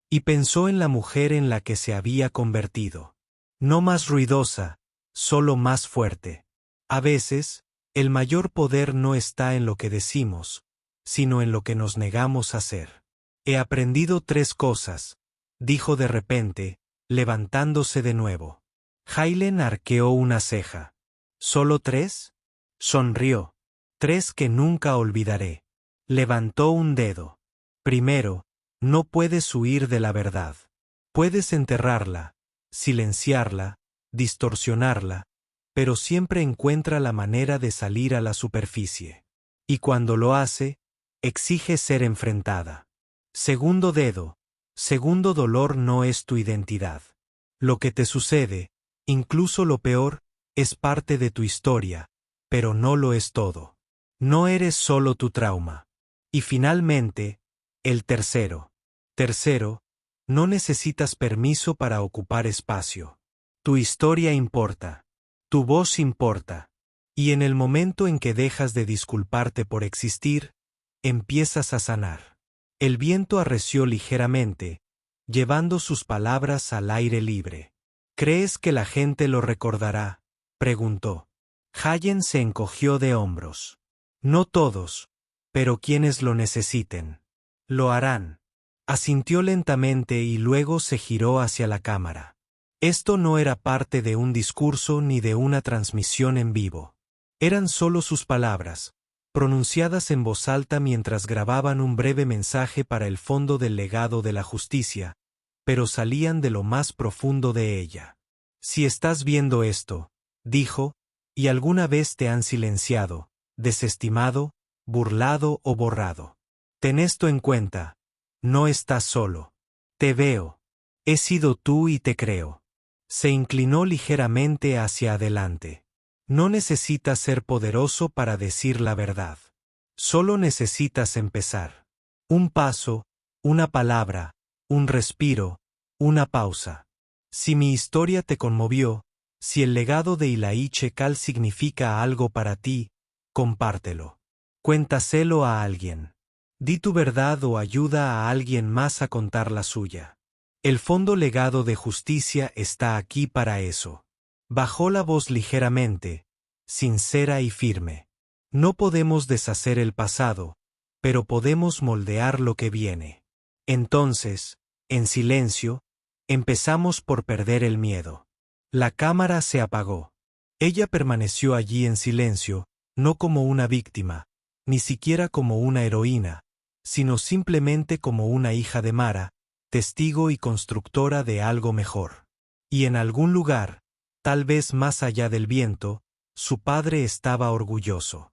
Y pensó en la mujer en la que se había convertido. No más ruidosa, solo más fuerte. A veces, el mayor poder no está en lo que decimos, sino en lo que nos negamos a hacer. «He aprendido 3 cosas», dijo de repente, levantándose de nuevo. Hayen arqueó una ceja. «¿Solo 3?» Sonrió. «3 que nunca olvidaré». Levantó un dedo. «Primero, no puedes huir de la verdad. Puedes enterrarla, silenciarla, distorsionarla, pero siempre encuentra la manera de salir a la superficie. Y cuando lo hace, exige ser enfrentada. Segundo dedo, segundo dolor no es tu identidad. Lo que te sucede, incluso lo peor, es parte de tu historia, pero no lo es todo. No eres solo tu trauma». Y finalmente, el tercero. Tercero, no necesitas permiso para ocupar espacio. Tu historia importa. Tu voz importa. Y en el momento en que dejas de disculparte por existir, empiezas a sanar. El viento arreció ligeramente, llevando sus palabras al aire libre. «¿Crees que la gente lo recordará?», preguntó. Hayen se encogió de hombros. «No todos, pero quienes lo necesiten. Lo harán». Asintió lentamente y luego se giró hacia la cámara. Esto no era parte de un discurso ni de una transmisión en vivo. Eran solo sus palabras, pronunciadas en voz alta mientras grababan un breve mensaje para el fondo del legado de la justicia, pero salían de lo más profundo de ella. «Si estás viendo esto», dijo, «y alguna vez te han silenciado, desestimado, burlado o borrado, ten esto en cuenta. No estás solo. Te veo. He sido tú y te creo». Se inclinó ligeramente hacia adelante. «No necesitas ser poderoso para decir la verdad. Solo necesitas empezar. Un paso, una palabra, un respiro, una pausa. Si mi historia te conmovió, si el legado de Ilaí Chekal significa algo para ti, compártelo. Cuéntaselo a alguien. Di tu verdad o ayuda a alguien más a contar la suya. El Fondo Legado de Justicia está aquí para eso. Bajó la voz ligeramente, sincera y firme. No podemos deshacer el pasado, pero podemos moldear lo que viene. Entonces, en silencio, empezamos por perder el miedo. La cámara se apagó. Ella permaneció allí en silencio, no como una víctima, ni siquiera como una heroína, sino simplemente como una hija de Mara, testigo y constructora de algo mejor. Y en algún lugar, tal vez más allá del viento, su padre estaba orgulloso.